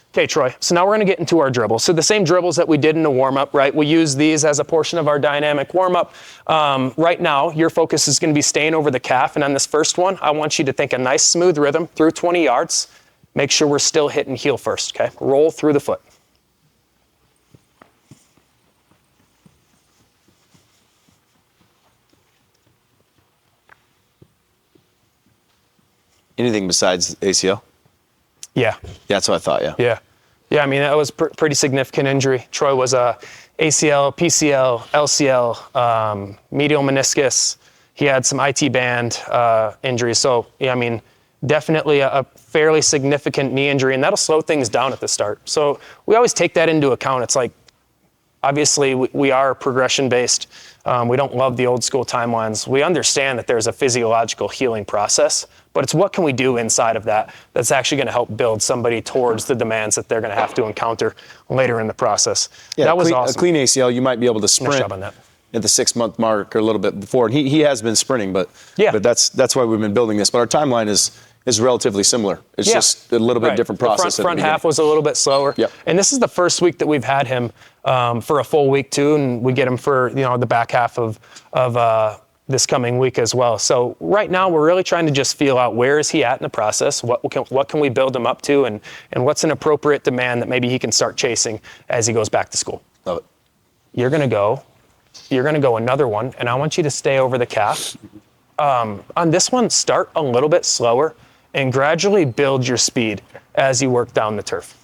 Okay, Troy. So now we're going to get into our dribbles. So the same dribbles that we did in the warm-up, right? We use these as a portion of our dynamic warm-up. Right now, your focus is going to be staying over the calf. And on this first one, I want you to think a nice smooth rhythm through 20 yards. Make sure we're still hitting heel first, okay? Roll through the foot. Anything besides ACL? Yeah. That's what I thought, yeah. Yeah, I mean, that was pretty significant injury. Troy was a ACL, PCL, LCL, medial meniscus. He had some IT band injuries. So, yeah, I mean, definitely a fairly significant knee injury, and that'll slow things down at the start. So we always take that into account. It's like, obviously, we are progression-based. We don't love the old school timelines. We understand that there's a physiological healing process, but it's what can we do inside of that that's actually going to help build somebody towards the demands that they're going to have to encounter later in the process. Yeah, that was awesome. A clean ACL, you might be able to sprint Nice job on that. at the 6 month mark or a little bit before. And he has been sprinting, but that's why we've been building this. But our timeline is relatively similar. It's just a little bit different process. The front half was a little bit slower. Yep. And this is the first week that we've had him for a full week too, and we get him for the back half of this coming week as well. So right now we're really trying to just feel out where is he at in the process, what can we build him up to, and what's an appropriate demand that maybe he can start chasing as he goes back to school. Love it. You're gonna go another one, and I want you to stay over the calf. On this one, start a little bit slower and gradually build your speed as you work down the turf.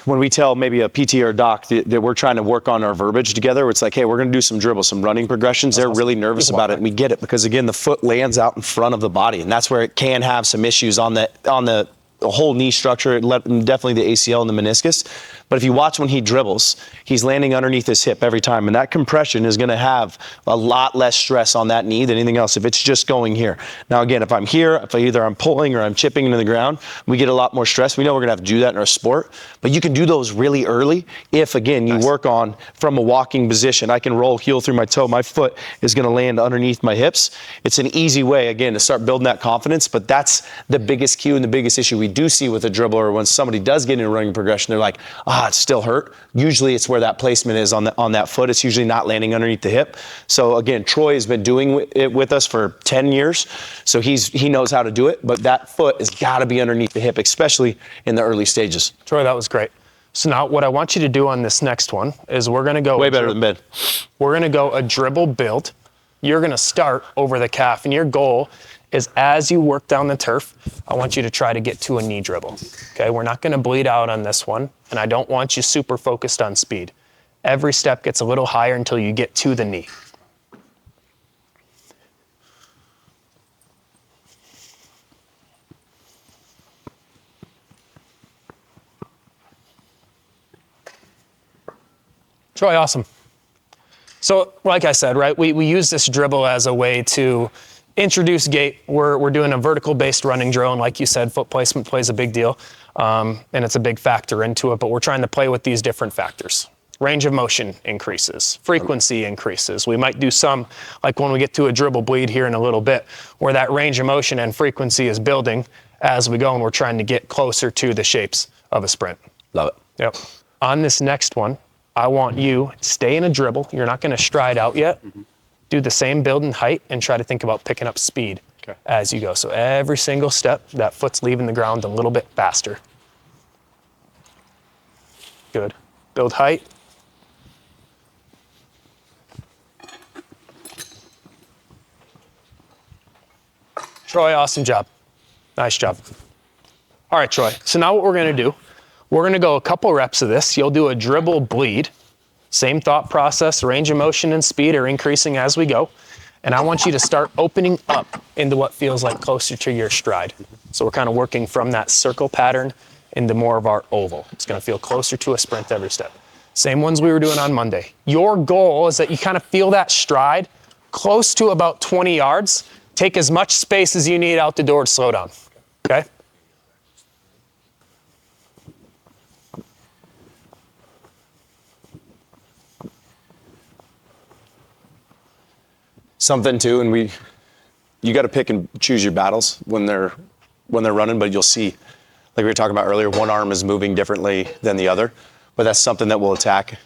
when we tell maybe a PT or a doc that we're trying to work on our verbiage together, it's like, hey, we're going to do some dribbles, some running progressions. They're really nervous about it, and we get it because again, the foot lands out in front of the body, and that's where it can have some issues on the whole knee structure, definitely the ACL and the meniscus. But if you watch when he dribbles, he's landing underneath his hip every time. And that compression is going to have a lot less stress on that knee than anything else if it's just going here. Now, again, if I'm here, if either I'm pulling or I'm chipping into the ground, we get a lot more stress. We know we're going to have to do that in our sport. But you can do those really early if, again, you work on from a walking position. I can roll heel through my toe. My foot is going to land underneath my hips. It's an easy way, again, to start building that confidence. But that's the biggest cue and the biggest issue we do see with a dribbler. When somebody does get into a running progression, they're like, it's still hurt. Usually it's where that placement is on that foot. It's usually not landing underneath the hip. So again, Troy has been doing it with us for 10 years. So he knows how to do it, but that foot has got to be underneath the hip, especially in the early stages. Troy, that was great. So now what I want you to do on this next one is we're going to go way better than Ben. We're going to go a dribble build. You're going to start over the calf, and your goal is as you work down the turf, I want you to try to get to a knee dribble. Okay, we're not going to bleed out on this one, and I don't want you super focused on speed. Every step gets a little higher until you get to the knee. Troy, awesome. So like I said, right, we use this dribble as a way to introduce gait. We're doing a vertical-based running drill, and like you said, foot placement plays a big deal, and it's a big factor into it, but we're trying to play with these different factors. Range of motion increases, frequency increases. We might do some, like when we get to a dribble bleed here in a little bit, where that range of motion and frequency is building as we go, and we're trying to get closer to the shapes of a sprint. Love it. Yep. On this next one, I want you to stay in a dribble. You're not going to stride out yet. Do the same build and height and try to think about picking up speed as you go. So every single step, that foot's leaving the ground a little bit faster. Good. Build height. Troy, awesome job. Nice job. All right, Troy. So now what we're going to do, we're going to go a couple reps of this. You'll do a dribble bleed. Same thought process, range of motion and speed are increasing as we go. And I want you to start opening up into what feels like closer to your stride. So we're kind of working from that circle pattern into more of our oval. It's going to feel closer to a sprint every step. Same ones we were doing on Monday. Your goal is that you kind of feel that stride close to about 20 yards. Take as much space as you need out the door to slow down, okay? Something too, and you got to pick and choose your battles when they're running, but you'll see, like we were talking about earlier, one arm is moving differently than the other, but that's something that we'll attack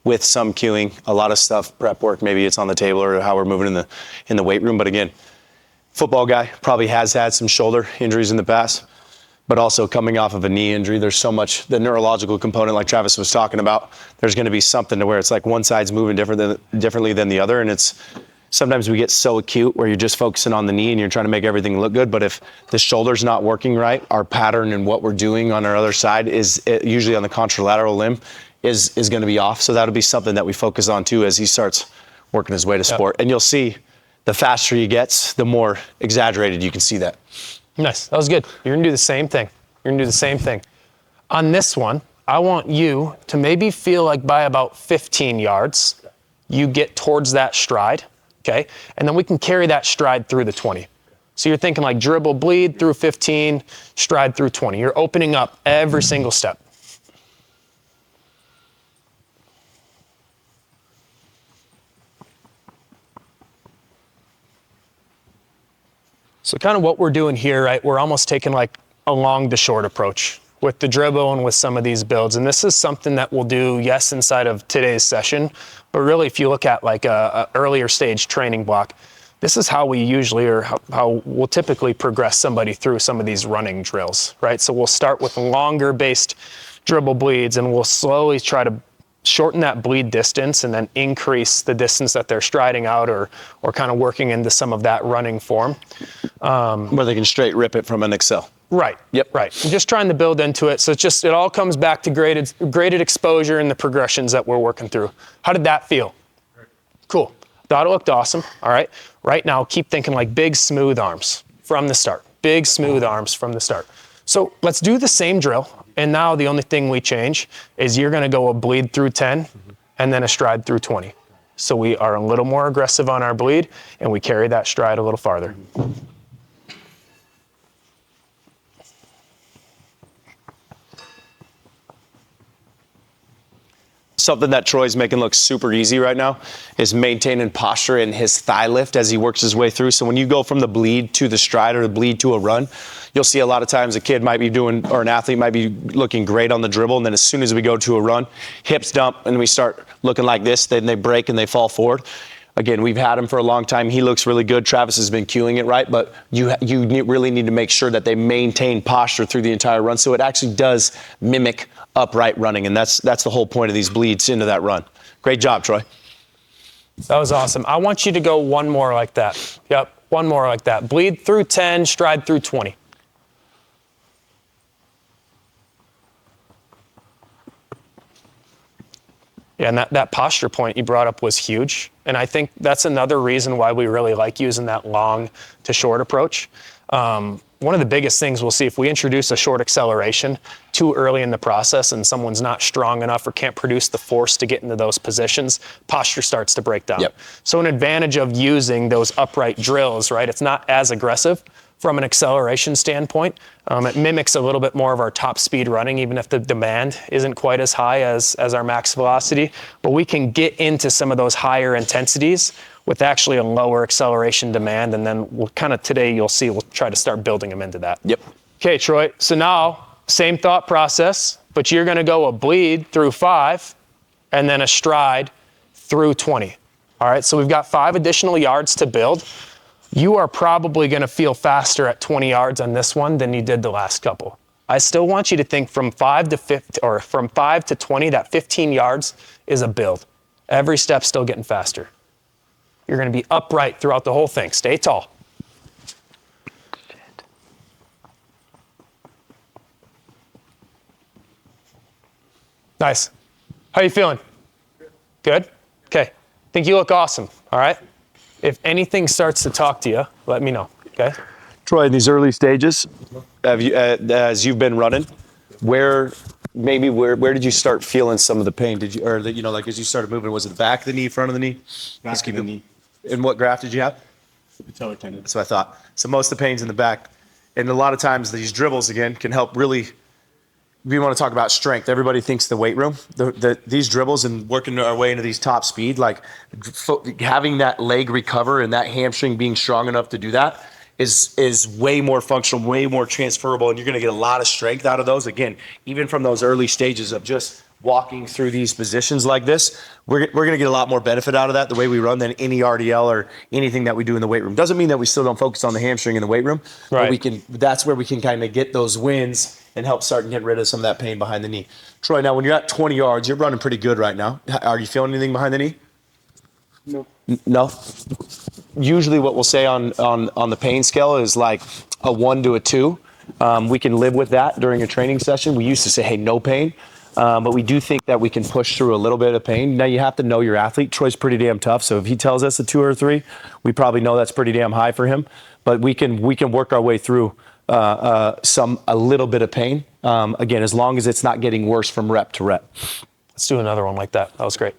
with some cueing, a lot of stuff, prep work, maybe it's on the table or how we're moving in the weight room. But again, football guy probably has had some shoulder injuries in the past, but also coming off of a knee injury, there's so much, the neurological component like Travis was talking about, there's going to be something to where it's like one side's moving differently than the other. And it's sometimes we get so acute where you're just focusing on the knee and you're trying to make everything look good. But if the shoulder's not working right, our pattern and what we're doing on our other side is usually on the contralateral limb is going to be off. So that'll be something that we focus on too as he starts working his way to sport. And you'll see the faster he gets, the more exaggerated you can see that. Nice, that was good. You're gonna do the same thing. You're gonna do the same thing. On this one, I want you to maybe feel like by about 15 yards, you get towards that stride, okay? And then we can carry that stride through the 20. So you're thinking like dribble, bleed through 15, stride through 20. You're opening up every single step. So kind of what we're doing here, right, we're almost taking like a long to short approach with the dribble and with some of these builds. And this is something that we'll do, yes, inside of today's session, but really if you look at like a earlier stage training block, this is how we usually, or how we'll typically progress somebody through some of these running drills, right? So we'll start with longer based dribble bleeds and we'll slowly try to shorten that bleed distance and then increase the distance that they're striding out or kind of working into some of that running form. Where they can straight rip it from an Excel. Right. Yep. Right. I'm just trying to build into it. So it all comes back to graded exposure and the progressions that we're working through. How did that feel? Cool. Thought it looked awesome. All right. Right now, keep thinking like big, smooth arms from the start. Big, smooth arms from the start. So let's do the same drill. And now the only thing we change is you're going to go a bleed through 10 and then a stride through 20. So we are a little more aggressive on our bleed and we carry that stride a little farther. Something that Troy's making look super easy right now is maintaining posture in his thigh lift as he works his way through. So when you go from the bleed to the stride or the bleed to a run, you'll see a lot of times a kid might be doing, or an athlete might be looking great on the dribble, and then as soon as we go to a run, hips dump and we start looking like this, then they break and they fall forward. Again, we've had him for a long time. He looks really good. Travis has been cueing it right, but you really need to make sure that they maintain posture through the entire run, so it actually does mimic upright running, and that's the whole point of these bleeds into that run. Great job, Troy. That was awesome. I want you to go one more like that. Yep, one more like that. Bleed through 10, stride through 20. Yeah, and that posture point you brought up was huge. And I think that's another reason why we really like using that long to short approach. One of the biggest things we'll see if we introduce a short acceleration too early in the process and someone's not strong enough or can't produce the force to get into those positions, posture starts to break down. Yep. So an advantage of using those upright drills, right? It's not as aggressive from an acceleration standpoint. It mimics a little bit more of our top speed running, even if the demand isn't quite as high as our max velocity. But we can get into some of those higher intensities with actually a lower acceleration demand. And then we'll kind of today, you'll see, we'll try to start building them into that. Yep. Okay, Troy. So now, same thought process, but you're going to go a bleed through 5 and then a stride through 20. All right, so we've got 5 additional yards to build. You are probably going to feel faster at 20 yards on this one than you did the last couple. I still want you to think from 5 to 50, or from 5 to 20, that 15 yards is a build. Every step's still getting faster. You're going to be upright throughout the whole thing. Stay tall. Nice. How you feeling? Good? Okay. Think you look awesome, all right? If anything starts to talk to you, let me know, okay? Troy, in these early stages, as you've been running, where did you start feeling some of the pain? Did you, or like as you started moving, was it the back of the knee, front of the knee? Back of the knee. And what graft did you have? Patellar tendon. That's what I thought. So most of the pain's in the back. And a lot of times these dribbles, again, can help really, we want to talk about strength. Everybody thinks the weight room. These dribbles and working our way into these top speed, like having that leg recover and that hamstring being strong enough to do that is way more functional, way more transferable, and you're going to get a lot of strength out of those. Again, even from those early stages of just walking through these positions like this, we're going to get a lot more benefit out of that, the way we run, than any RDL or anything that we do in the weight room. Doesn't mean that we still don't focus on the hamstring in the weight room, right. But that's where we can kind of get those wins and help start and get rid of some of that pain behind the knee. Troy, now when you're at 20 yards, you're running pretty good right now. Are you feeling anything behind the knee? No. No? Usually what we'll say on the pain scale is like a 1 to a 2. We can live with that during a training session. We used to say, hey, no pain. But we do think that we can push through a little bit of pain. Now, you have to know your athlete. Troy's pretty damn tough, so if he tells us a 2 or a 3, we probably know that's pretty damn high for him. But we can work our way through a little bit of pain, again, as long as it's not getting worse from rep to rep. Let's do another one like that. That was great.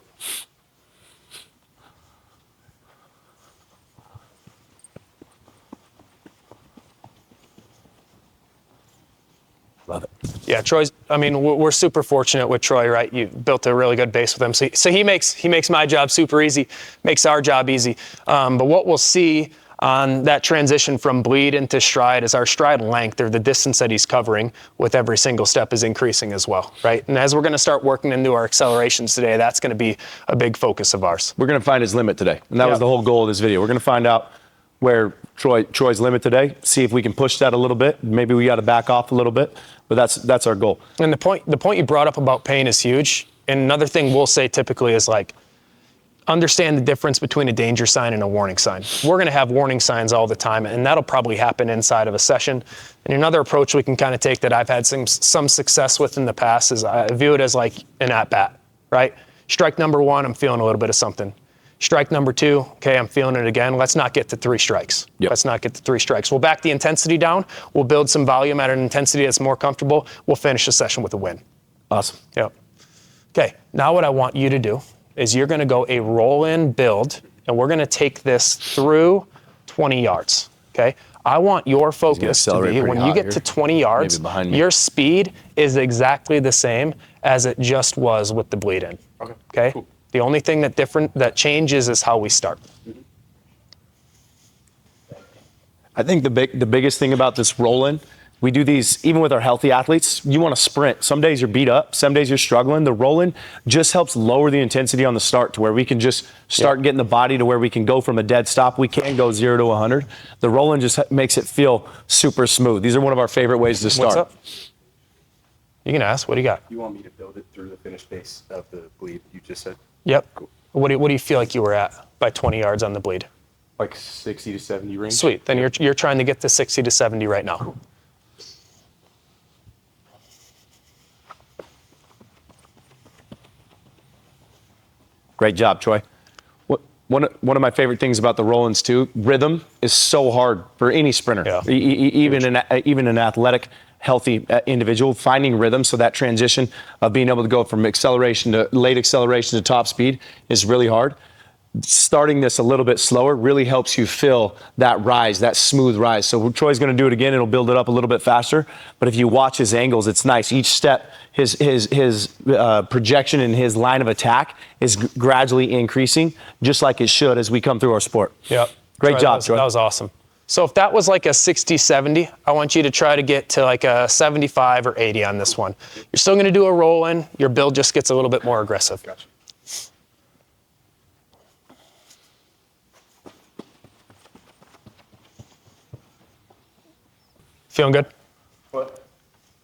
Love it. Yeah, we're super fortunate with Troy, right? You built a really good base with him. So he makes my job super easy, makes our job easy. But what we'll see on that transition from bleed into stride is our stride length, or the distance that he's covering with every single step, is increasing as well, right? And as we're going to start working into our accelerations today, that's going to be a big focus of ours. We're going to find his limit today, and that was the whole goal of this video. We're going to find out where Troy's limit today, see if we can push that a little bit. Maybe we got to back off a little bit, but that's our goal. And the point you brought up about pain is huge. And another thing we'll say typically is, like, understand the difference between a danger sign and a warning sign. We're going to have warning signs all the time, and that'll probably happen inside of a session. And another approach we can kind of take that I've had some success with in the past is I view it as like an at-bat, right? Strike number 1, I'm feeling a little bit of something. Strike number 2, okay, I'm feeling it again. Let's not get to 3 strikes. Yep. Let's not get to 3 strikes. We'll back the intensity down. We'll build some volume at an intensity that's more comfortable. We'll finish the session with a win. Awesome. Yep. Okay, now what I want you to do is you're gonna go a roll-in build, and we're gonna take this through 20 yards, okay? I want your focus to be, when you get to 20 yards, your speed is exactly the same as it just was with the bleed in, okay? Cool. The only thing that changes is how we start. I think the biggest thing about this roll-in, we do these, even with our healthy athletes, you want to sprint. Some days you're beat up, some days you're struggling. The roll-in just helps lower the intensity on the start to where we can just start getting the body to where we can go from a dead stop. We can go 0 to 100. The roll-in just makes it feel super smooth. These are one of our favorite ways to start. What's up? You can ask, what do you got? You want me to build it through the finish base of the bleed you just said? Yep. Cool. What do you feel like you were at by 20 yards on the bleed? Like 60 to 70 range? Sweet, then you're trying to get to 60 to 70 right now. Cool. Great job, Troy. One of my favorite things about the roll-ins too, rhythm is so hard for any sprinter, even an athletic, healthy individual. Finding rhythm, so that transition of being able to go from acceleration to late acceleration to top speed is really hard. Starting this a little bit slower really helps you feel that rise, that smooth rise. So Troy's going to do it again. It'll build it up a little bit faster. But if you watch his angles, it's nice. Each step, his projection and his line of attack is gradually increasing, just like it should as we come through our sport. Yep. Great job, Troy. That was awesome. So if that was like a 60, 70, I want you to try to get to like a 75 or 80 on this one. You're still going to do a roll in. Your build just gets a little bit more aggressive. Gotcha. Feeling good? What?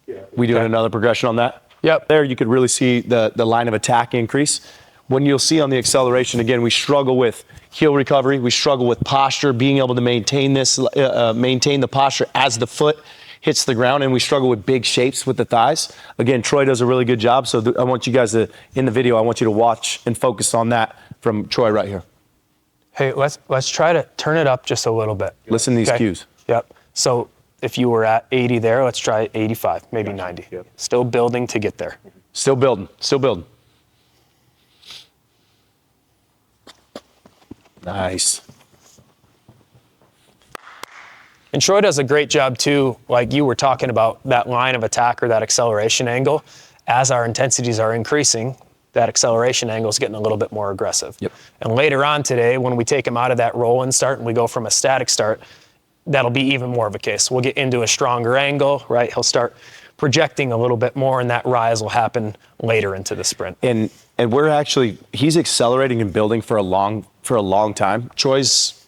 Yeah. We doing another progression on that? Yep. There you could really see the line of attack increase. When you'll see on the acceleration, again, we struggle with heel recovery. We struggle with posture, being able to maintain the posture as the foot hits the ground, and we struggle with big shapes with the thighs. Again, Troy does a really good job, so I want you guys to, in the video, I want you to watch and focus on that from Troy right here. Hey, let's try to turn it up just a little bit. Listen to these cues. Yep. So if you were at 80 there, let's try 85, maybe 90. Yep. Still building to get there. Still building, still building. Nice. And Troy does a great job too, like you were talking about, that line of attack or that acceleration angle. As our intensities are increasing, that acceleration angle is getting a little bit more aggressive. Yep. And later on today, when we take him out of that roll-in start and we go from a static start, that'll be even more of a case. We'll get into a stronger angle, right? He'll start projecting a little bit more, and that rise will happen later into the sprint. And we're actually, he's accelerating and building for a long time. Troy's,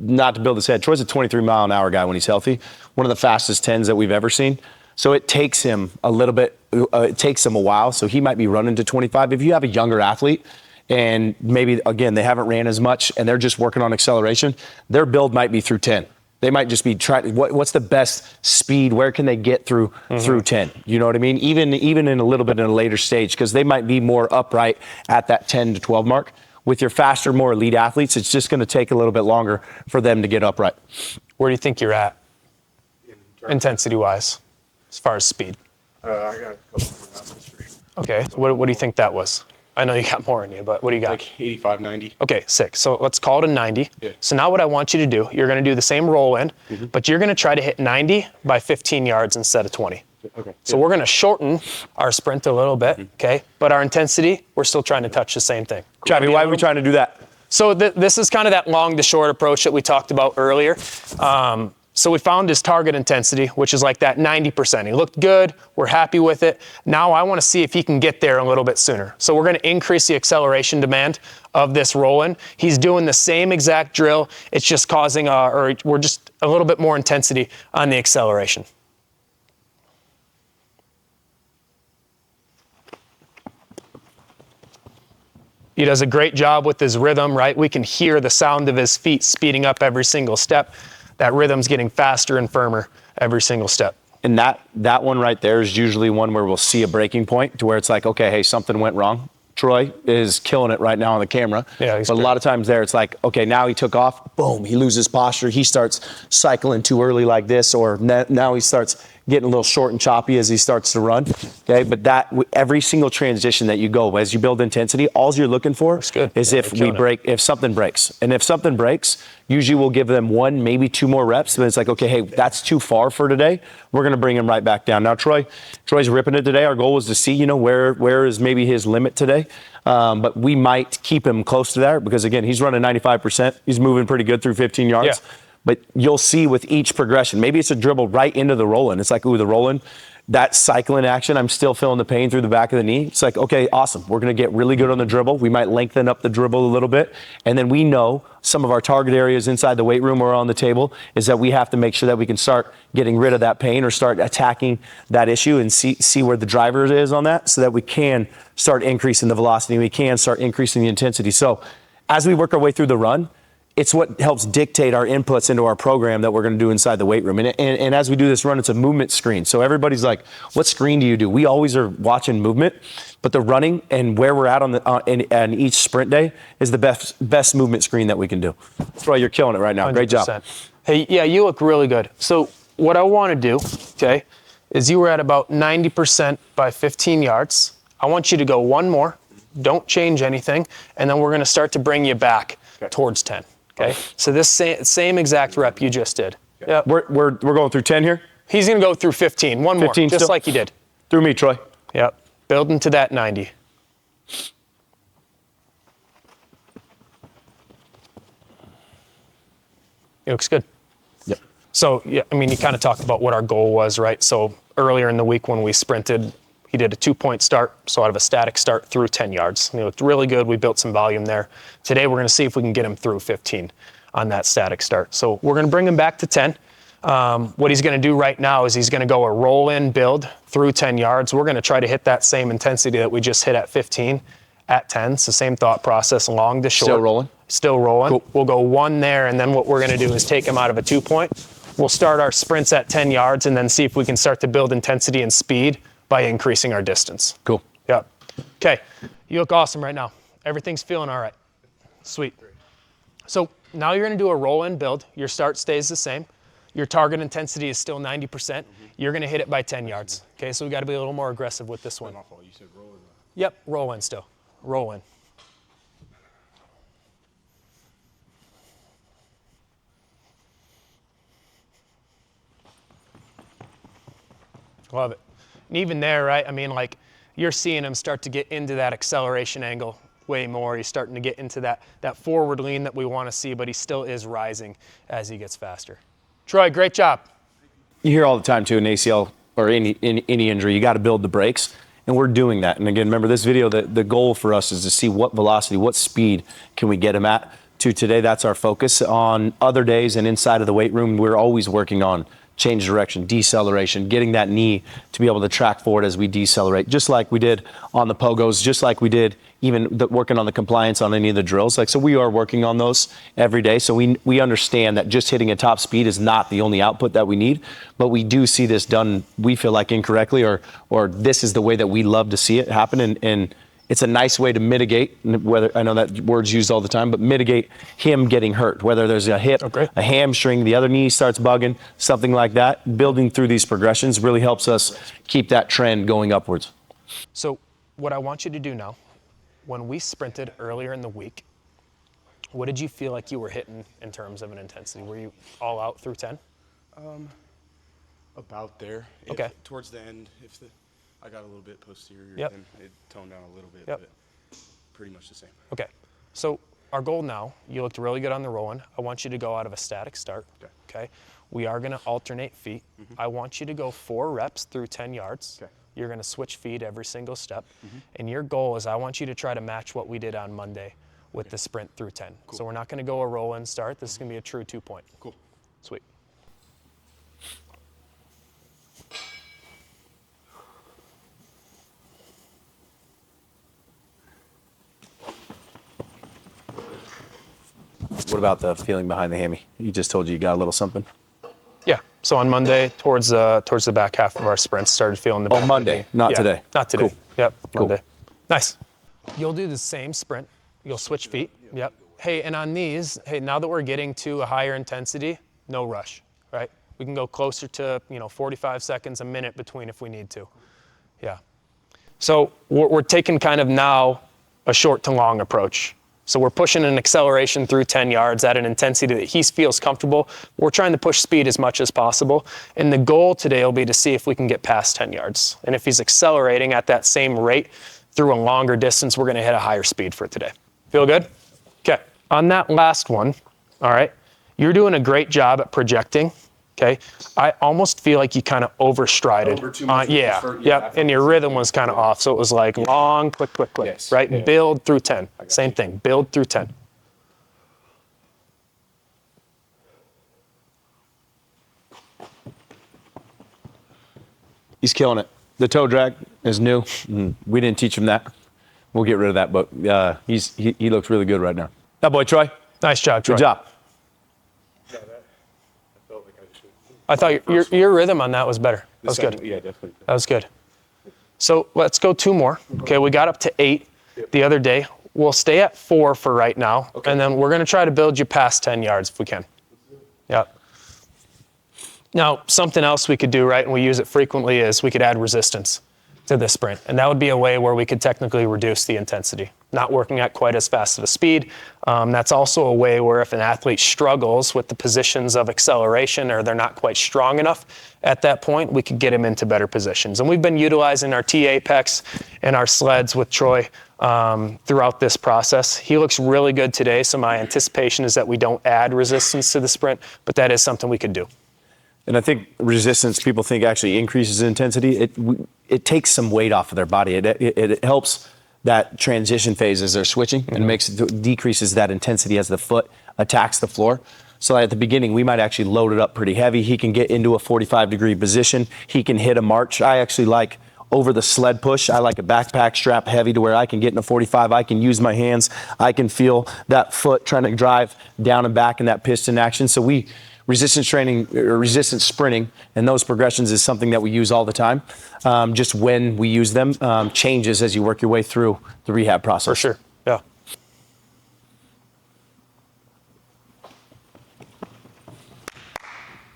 not to build his head, Troy's a 23-mile-an-hour guy when he's healthy, one of the fastest 10s that we've ever seen. So it takes him a little bit, it takes him a while, so he might be running to 25. If you have a younger athlete, and maybe, again, they haven't ran as much and they're just working on acceleration, their build might be through 10. They might just be trying, what's the best speed? Where can they get through 10? You know what I mean? Even in a little bit in a later stage, because they might be more upright at that 10 to 12 mark. With your faster, more elite athletes, it's just going to take a little bit longer for them to get upright. Where do you think you're at, intensity-wise, as far as speed? I got a couple more rounds for sure. Okay, what do you think that was? I know you got more in you, but what do you got? Like 85, 90. Okay, sick. So let's call it a 90. Yeah. So now what I want you to do, you're going to do the same roll in, but you're going to try to hit 90 by 15 yards instead of 20. Okay. So we're going to shorten our sprint a little bit, okay? But our intensity, we're still trying to touch the same thing. Chappie, why are we trying to do that? So this is kind of that long to short approach that we talked about earlier. So we found his target intensity, which is like that 90%. He looked good. We're happy with it. Now I want to see if he can get there a little bit sooner. So we're going to increase the acceleration demand of this roll-in. He's doing the same exact drill. It's just causing, we're just a little bit more intensity on the acceleration. He does a great job with his rhythm, right? We can hear the sound of his feet speeding up every single step. That rhythm's getting faster and firmer every single step. And that one right there is usually one where we'll see a breaking point to where it's like, okay, hey, something went wrong. Troy is killing it right now on the camera. Yeah, but a lot of times there, it's like, okay, now he took off, boom, he loses posture. He starts cycling too early like this, or now he starts getting a little short and choppy as he starts to run. Okay, but every single transition that you go, as you build intensity, all you're looking for is if something breaks. And if something breaks, usually we'll give them 1, maybe 2 more reps. But it's like, okay, hey, that's too far for today. We're going to bring him right back down. Now, Troy's ripping it today. Our goal was to see, where is maybe his limit today. But we might keep him close to there because, again, he's running 95%. He's moving pretty good through 15 yards. Yeah. But you'll see with each progression, maybe it's a dribble right into the roll-in. It's like, ooh, the roll-in, that cycling action, I'm still feeling the pain through the back of the knee. It's like, okay, awesome. We're going to get really good on the dribble. We might lengthen up the dribble a little bit. And then we know some of our target areas inside the weight room or on the table is that we have to make sure that we can start getting rid of that pain or start attacking that issue and see where the driver is on that so that we can start increasing the velocity. We can start increasing the intensity. So as we work our way through the run, it's what helps dictate our inputs into our program that we're going to do inside the weight room. And as we do this run, it's a movement screen. So everybody's like, what screen do you do? We always are watching movement, but the running and where we're at on each sprint day is the best movement screen that we can do. Troy, you're killing it right now. 100%. Great job. Hey, yeah, you look really good. So what I want to do, okay, is you were at about 90% by 15 yards. I want you to go 1 more. Don't change anything. And then we're going to start to bring you back towards 10. Okay, so this same exact rep you just did. Yeah, we're going through 10 here. He's going to go through 15. 1 more, 15 just still? like you did. Through me, Troy. Yep, building to that 90. It looks good. Yep. So, yeah, I mean, you kind of talked about what our goal was, right? So earlier in the week when we sprinted, he did a 2-point start, so out of a static start through 10 yards. And he looked really good. We built some volume there. Today, we're going to see if we can get him through 15 on that static start. So we're going to bring him back to 10. What he's going to do right now is he's going to go a roll-in build through 10 yards. We're going to try to hit that same intensity that we just hit at 15 at 10. It's the same thought process, long to short. Still rolling? Still rolling. Cool. We'll go 1 there, and then what we're going to do is take him out of a 2-point. We'll start our sprints at 10 yards and then see if we can start to build intensity and speed by increasing our distance. Cool. Yep. Okay, you look awesome right now. Everything's feeling all right. Sweet. So now you're going to do a roll-in build. Your start stays the same. Your target intensity is still 90%. You're going to hit it by 10 yards. Okay, so we got to be a little more aggressive with this one. You said roll in. Yep, roll in still. Roll in. Love it. And even there, right, I mean, like, you're seeing him start to get into that acceleration angle way more. He's starting to get into that forward lean that we want to see, but he still is rising as he gets faster. Troy, great job. You hear all the time, too, in ACL or any injury, you got to build the brakes, and we're doing that. And again, remember this video, the goal for us is to see what velocity, what speed can we get him at. To today, that's our focus. On other days and inside of the weight room, we're always working on change direction, deceleration, getting that knee to be able to track forward as we decelerate, just like we did on the pogos, just like we did even working on the compliance on any of the drills. So we are working on those every day. So we understand that just hitting a top speed is not the only output that we need, but we do see this done, we feel like incorrectly, or this is the way that we love to see it happen. And it's a nice way to mitigate, whether, I know that word's used all the time, but mitigate him getting hurt, whether there's a hip, a hamstring, the other knee starts bugging, something like that. Building through these progressions really helps us keep that trend going upwards. So what I want you to do now, when we sprinted earlier in the week, what did you feel like you were hitting in terms of an intensity? Were you all out through 10? About there. Okay. Towards the end, I got a little bit posterior, Yep. and it toned down a little bit, Yep. but pretty much the same. Okay, so our goal now, you looked really good on the roll-in. I want you to go out of a static start, okay? We are gonna alternate feet. I want you to go 4 reps through 10 yards. Okay. You're gonna switch feet every single step. And your goal is I want you to try to match what we did on Monday with the sprint through 10. Cool. So we're not gonna go a roll-in start. This is gonna be a true 2-point. Cool. Sweet. what about the feeling behind the hammy? You just told you got a little something. Yeah. So on Monday, towards the back half of our sprints, started feeling the back. Oh, Monday, not today. Not today. Cool. Yep. Cool. Monday. Nice. You'll do the same sprint. You'll switch feet. Yep. Hey, and on these, hey, now that we're getting to a higher intensity, no rush, right? We can go closer to 45 seconds, a minute between if we need to. Yeah. So we're taking kind of now a short to long approach. So we're pushing an acceleration through 10 yards at an intensity that he feels comfortable. We're trying to push speed as much as possible. And the goal today will be to see if we can get past 10 yards. And if he's accelerating at that same rate through a longer distance, we're going to hit a higher speed for today. Feel good? Okay. On that last one, all right, you're doing a great job at projecting. Okay, I almost feel like you kind of overstrided. Over too much And your rhythm was kind of off. So it was like long, quick, Yes, right? yeah. Build through 10. Same thing, build through 10. He's killing it. The toe drag is new. We didn't teach him that. We'll get rid of that, but he looks really good right now. That boy, Troy. Nice job, Troy. Good job. Yeah, that, I felt like I should. I thought your rhythm on that was better. That was good. Yeah, definitely. That was good. So let's go 2 more. Okay, we got up to 8 the other day. We'll stay at 4 for right now, and then we're going to try to build you past 10 yards if we can. Yeah. Now, something else we could do, right, and we use it frequently, is we could add resistance to this sprint. And that would be a way where we could technically reduce the intensity, not working at quite as fast of a speed. That's also a way where if an athlete struggles with the positions of acceleration or they're not quite strong enough at that point, we could get him into better positions. And we've been utilizing our T-Apex and our sleds with Troy throughout this process. He looks really good today, so my anticipation is that we don't add resistance to the sprint, but that is something we could do. And I think resistance, people think actually increases intensity. It takes some weight off of their body. It helps that transition phase as they're switching, and decreases that intensity as the foot attacks the floor. So at the beginning, we might actually load it up pretty heavy. He can get into a 45-degree position. He can hit a march. I actually like over the sled push. I like a backpack strap heavy to where I can get in a 45. I can use my hands. I can feel that foot trying to drive down and back in that piston action. So resistance training or resistance sprinting and those progressions is something that we use all the time. Just when we use them changes as you work your way through the rehab process. For sure, yeah.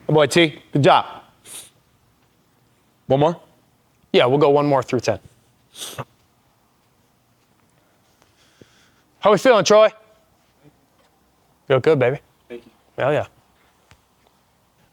Good boy, T. Good job. One more? Yeah, we'll go 1 more through 10. How we feeling, Troy? Feel good, baby. Thank you. Hell yeah.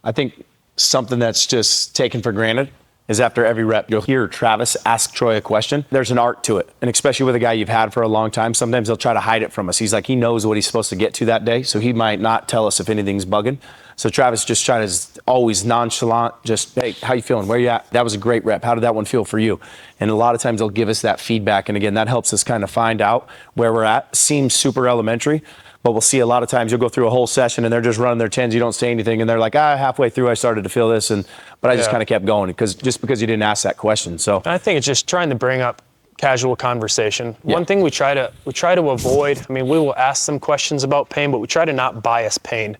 I think something that's just taken for granted is after every rep, you'll hear Travis ask Troy a question. There's an art to it. And especially with a guy you've had for a long time, sometimes he'll try to hide it from us. He's like, he knows what he's supposed to get to that day, so he might not tell us if anything's bugging. So Travis just tries to always nonchalant, just, hey, how you feeling? Where you at? That was a great rep. How did that one feel for you? And a lot of times they'll give us that feedback. And again, that helps us kind of find out where we're at. Seems super elementary, but we'll see a lot of times you'll go through a whole session and they're just running their 10s. You don't say anything. And they're like, halfway through I started to feel this. But I just kind of kept going because you didn't ask that question. So I think it's just trying to bring up casual conversation. One thing we try to avoid, I mean, we will ask them questions about pain, but we try to not bias pain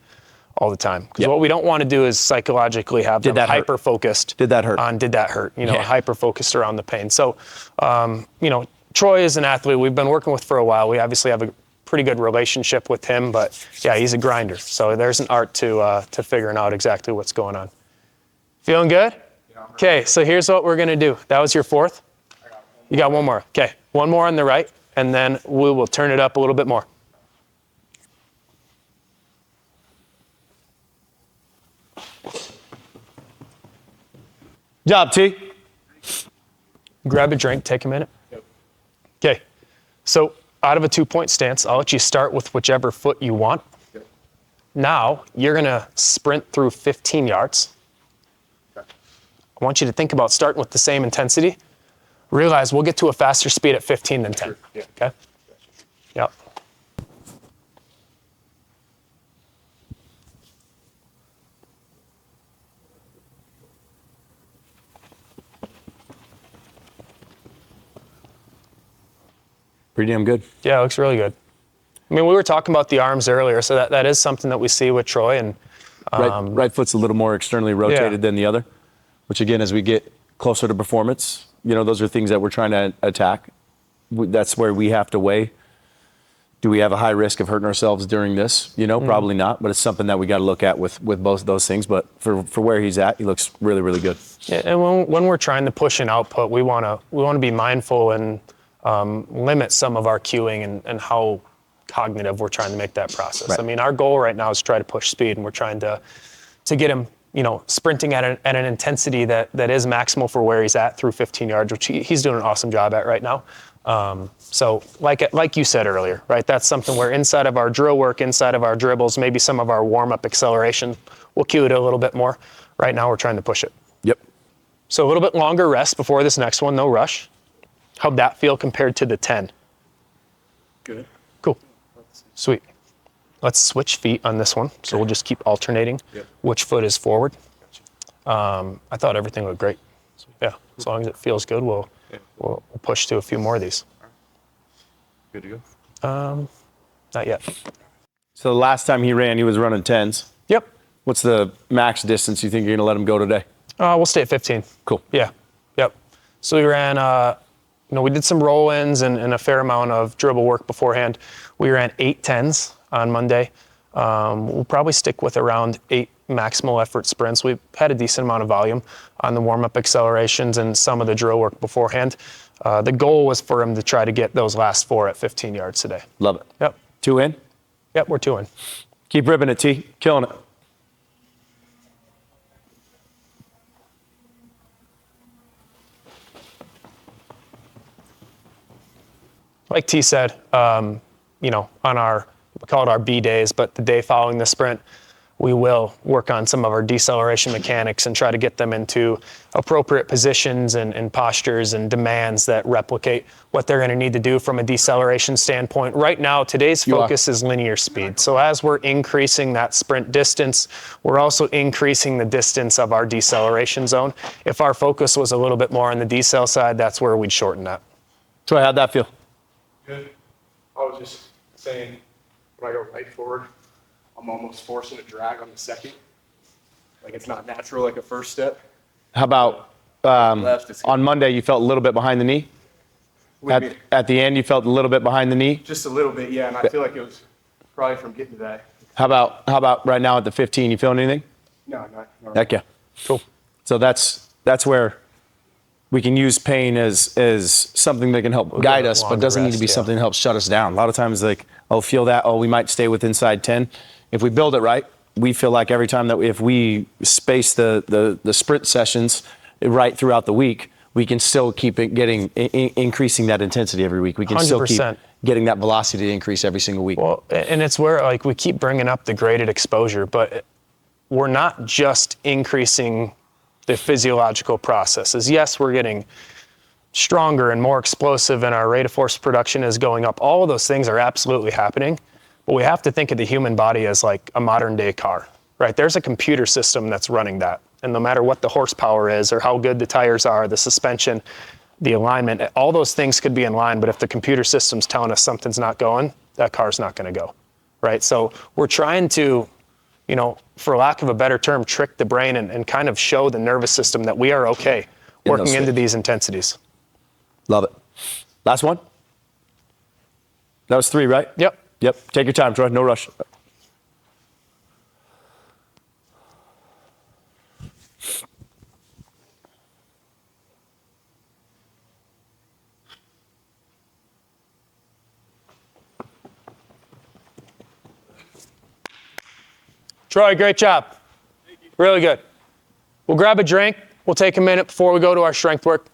all the time. Because what we don't want to do is psychologically have them hyper-focused. Did that hurt? On did that hurt? Hyper-focused around the pain. So, Troy is an athlete we've been working with for a while. We obviously have a pretty good relationship with him, but yeah, he's a grinder. So there's an art to figuring out exactly what's going on. Feeling good? Okay, so here's what we're gonna do. That was your 4th? You got 1 more. Okay, 1 more on the right, and then we will turn it up a little bit more. Job, T. Grab a drink, take a minute. Okay, so out of a 2-point stance, I'll let you start with whichever foot you want. Now, you're gonna sprint through 15 yards. I want you to think about starting with the same intensity. Realize we'll get to a faster speed at 15 than 10, okay? Yep. Pretty damn good. Yeah, it looks really good. I mean, we were talking about the arms earlier, so that is something that we see with Troy. And Right foot's a little more externally rotated Yeah. than the other, which again, as we get closer to performance, those are things that we're trying to attack. That's where we have to weigh. Do we have a high risk of hurting ourselves during this? Probably not, but it's something that we got to look at with both of those things. But for where he's at, he looks really, really good. Yeah, and when we're trying to push an output, we want to be mindful and limit some of our cueing and how cognitive we're trying to make that process. Right. I mean, our goal right now is to try to push speed, and we're trying to get him, sprinting at an intensity that is maximal for where he's at through 15 yards, which he's doing an awesome job at right now. So like you said earlier, right? That's something where inside of our drill work, inside of our dribbles, maybe some of our warm-up acceleration, we'll cue it a little bit more. Right now, we're trying to push it. Yep. So a little bit longer rest before this next one, no rush. How'd that feel compared to the 10? Good. Cool. Sweet. Let's switch feet on this one. So we'll just keep alternating which foot is forward. I thought everything looked great. Yeah, as long as it feels good, we'll push to a few more of these. Good to go. Not yet. So the last time he ran, he was running 10s. Yep. What's the max distance you think you're going to let him go today? We'll stay at 15. Cool. Yeah. Yep. So we ran, we did some roll-ins and a fair amount of dribble work beforehand. We ran 8 10s on Monday. We'll probably stick with around 8 maximal effort sprints. We've had a decent amount of volume on the warm-up accelerations and some of the drill work beforehand. The goal was for him to try to get those last 4 at 15 yards today. Love it. Yep. 2 in? Yep, we're 2 in. Keep ripping it, T. Killing it. Like T said, on we call it our B days, but the day following the sprint, we will work on some of our deceleration mechanics and try to get them into appropriate positions and postures and demands that replicate what they're going to need to do from a deceleration standpoint. Right now, today's focus is linear speed. So as we're increasing that sprint distance, we're also increasing the distance of our deceleration zone. If our focus was a little bit more on the decel side, that's where we'd shorten that. Troy, how'd that feel? Good. I was just saying, when I go right forward, I'm almost forcing a drag on the second. Like it's not natural like a first step. How about Left is on Monday, you felt a little bit behind the knee? At the end, you felt a little bit behind the knee? Just a little bit, yeah, and I feel like it was probably from getting to that. How about right now at the 15, you feeling anything? No. Heck yeah. Cool. So that's where we can use pain as something that can help guide us, but doesn't need to be something that helps shut us down. A lot of times, feel that, we might stay with inside 10. If we build it right, we feel like every time that if we space the sprint sessions right throughout the week, we can still keep it increasing that intensity every week. We can still keep 100%. getting that velocity to increase every single week. Well, and it's where we keep bringing up the graded exposure, but we're not just increasing the physiological processes. Yes, we're getting stronger and more explosive and our rate of force production is going up. All of those things are absolutely happening, but we have to think of the human body as like a modern day car, right? There's a computer system that's running that. And no matter what the horsepower is or how good the tires are, the suspension, the alignment, all those things could be in line, but if the computer system's telling us something's not going, that car's not gonna go, right? So we're trying to, for lack of a better term, trick the brain and kind of show the nervous system that we are okay working into these intensities. Love it. Last one? That was 3, right? Yep. Take your time, Troy. No rush. Troy, great job. Really good. We'll grab a drink. We'll take a minute before we go to our strength work.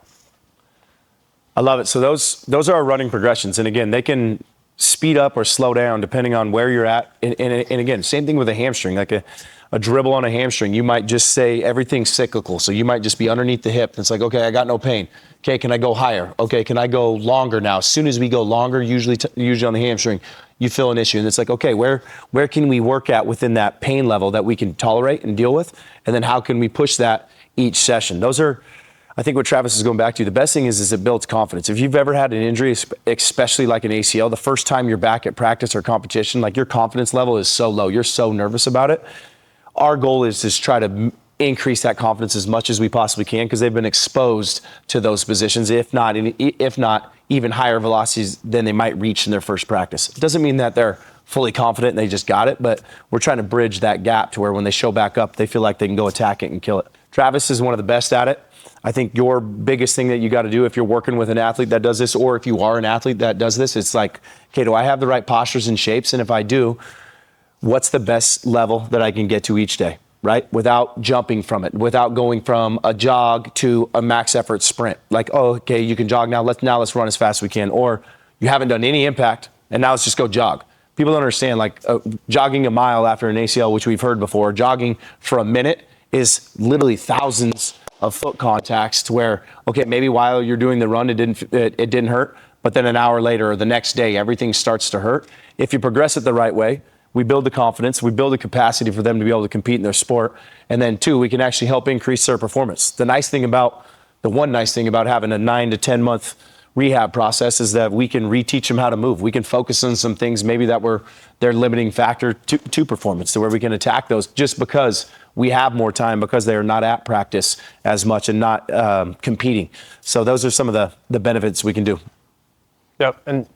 I love it. So those are our running progressions. And again, they can speed up or slow down depending on where you're at. And again, same thing with a hamstring, like a dribble on a hamstring. You might just say everything's cyclical. So you might just be underneath the hip. And it's like, okay, I got no pain. Okay, can I go higher? Okay, can I go longer now? As soon as we go longer, usually on the hamstring, you feel an issue. And it's like, okay, where can we work at within that pain level that we can tolerate and deal with? And then how can we push that each session? Those are, I think what Travis is going back to, the best thing is it builds confidence. If you've ever had an injury, especially like an ACL, the first time you're back at practice or competition, like your confidence level is so low. You're so nervous about it. Our goal is to try to increase that confidence as much as we possibly can because they've been exposed to those positions, if not even higher velocities than they might reach in their first practice. It doesn't mean that they're fully confident and they just got it, but we're trying to bridge that gap to where when they show back up, they feel like they can go attack it and kill it. Travis is one of the best at it. I think your biggest thing that you got to do if you're working with an athlete that does this, or if you are an athlete that does this, it's like, okay, do I have the right postures and shapes? And if I do, what's the best level that I can get to each day, right? Without jumping from it, without going from a jog to a max effort sprint. Like, oh, okay, you can jog now. Let's run as fast as we can. Or you haven't done any impact, and now let's just go jog. People don't understand, like jogging a mile after an ACL, which we've heard before, jogging for a minute is literally thousands of foot contacts to where, okay, maybe while you're doing the run, it didn't hurt, but then an hour later or the next day, everything starts to hurt. If you progress it the right way, we build the confidence, we build the capacity for them to be able to compete in their sport. And then 2, we can actually help increase their performance. The one nice thing about having a 9 to 10 month rehab process is that we can reteach them how to move. We can focus on some things maybe that were their limiting factor to performance, to where we can attack those just because we have more time, because they are not at practice as much and not competing. So those are some of the benefits we can do. Yep, and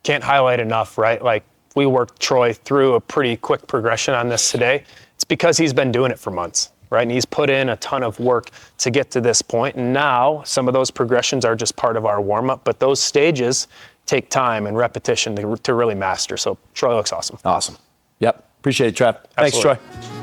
can't highlight enough, right? Like, we worked Troy through a pretty quick progression on this today. It's because he's been doing it for months, right? And he's put in a ton of work to get to this point. And now some of those progressions are just part of our warm-up, but those stages take time and repetition to really master. So Troy looks awesome. Awesome. Yep. Appreciate it, Trav. Thanks, Absolutely. Troy.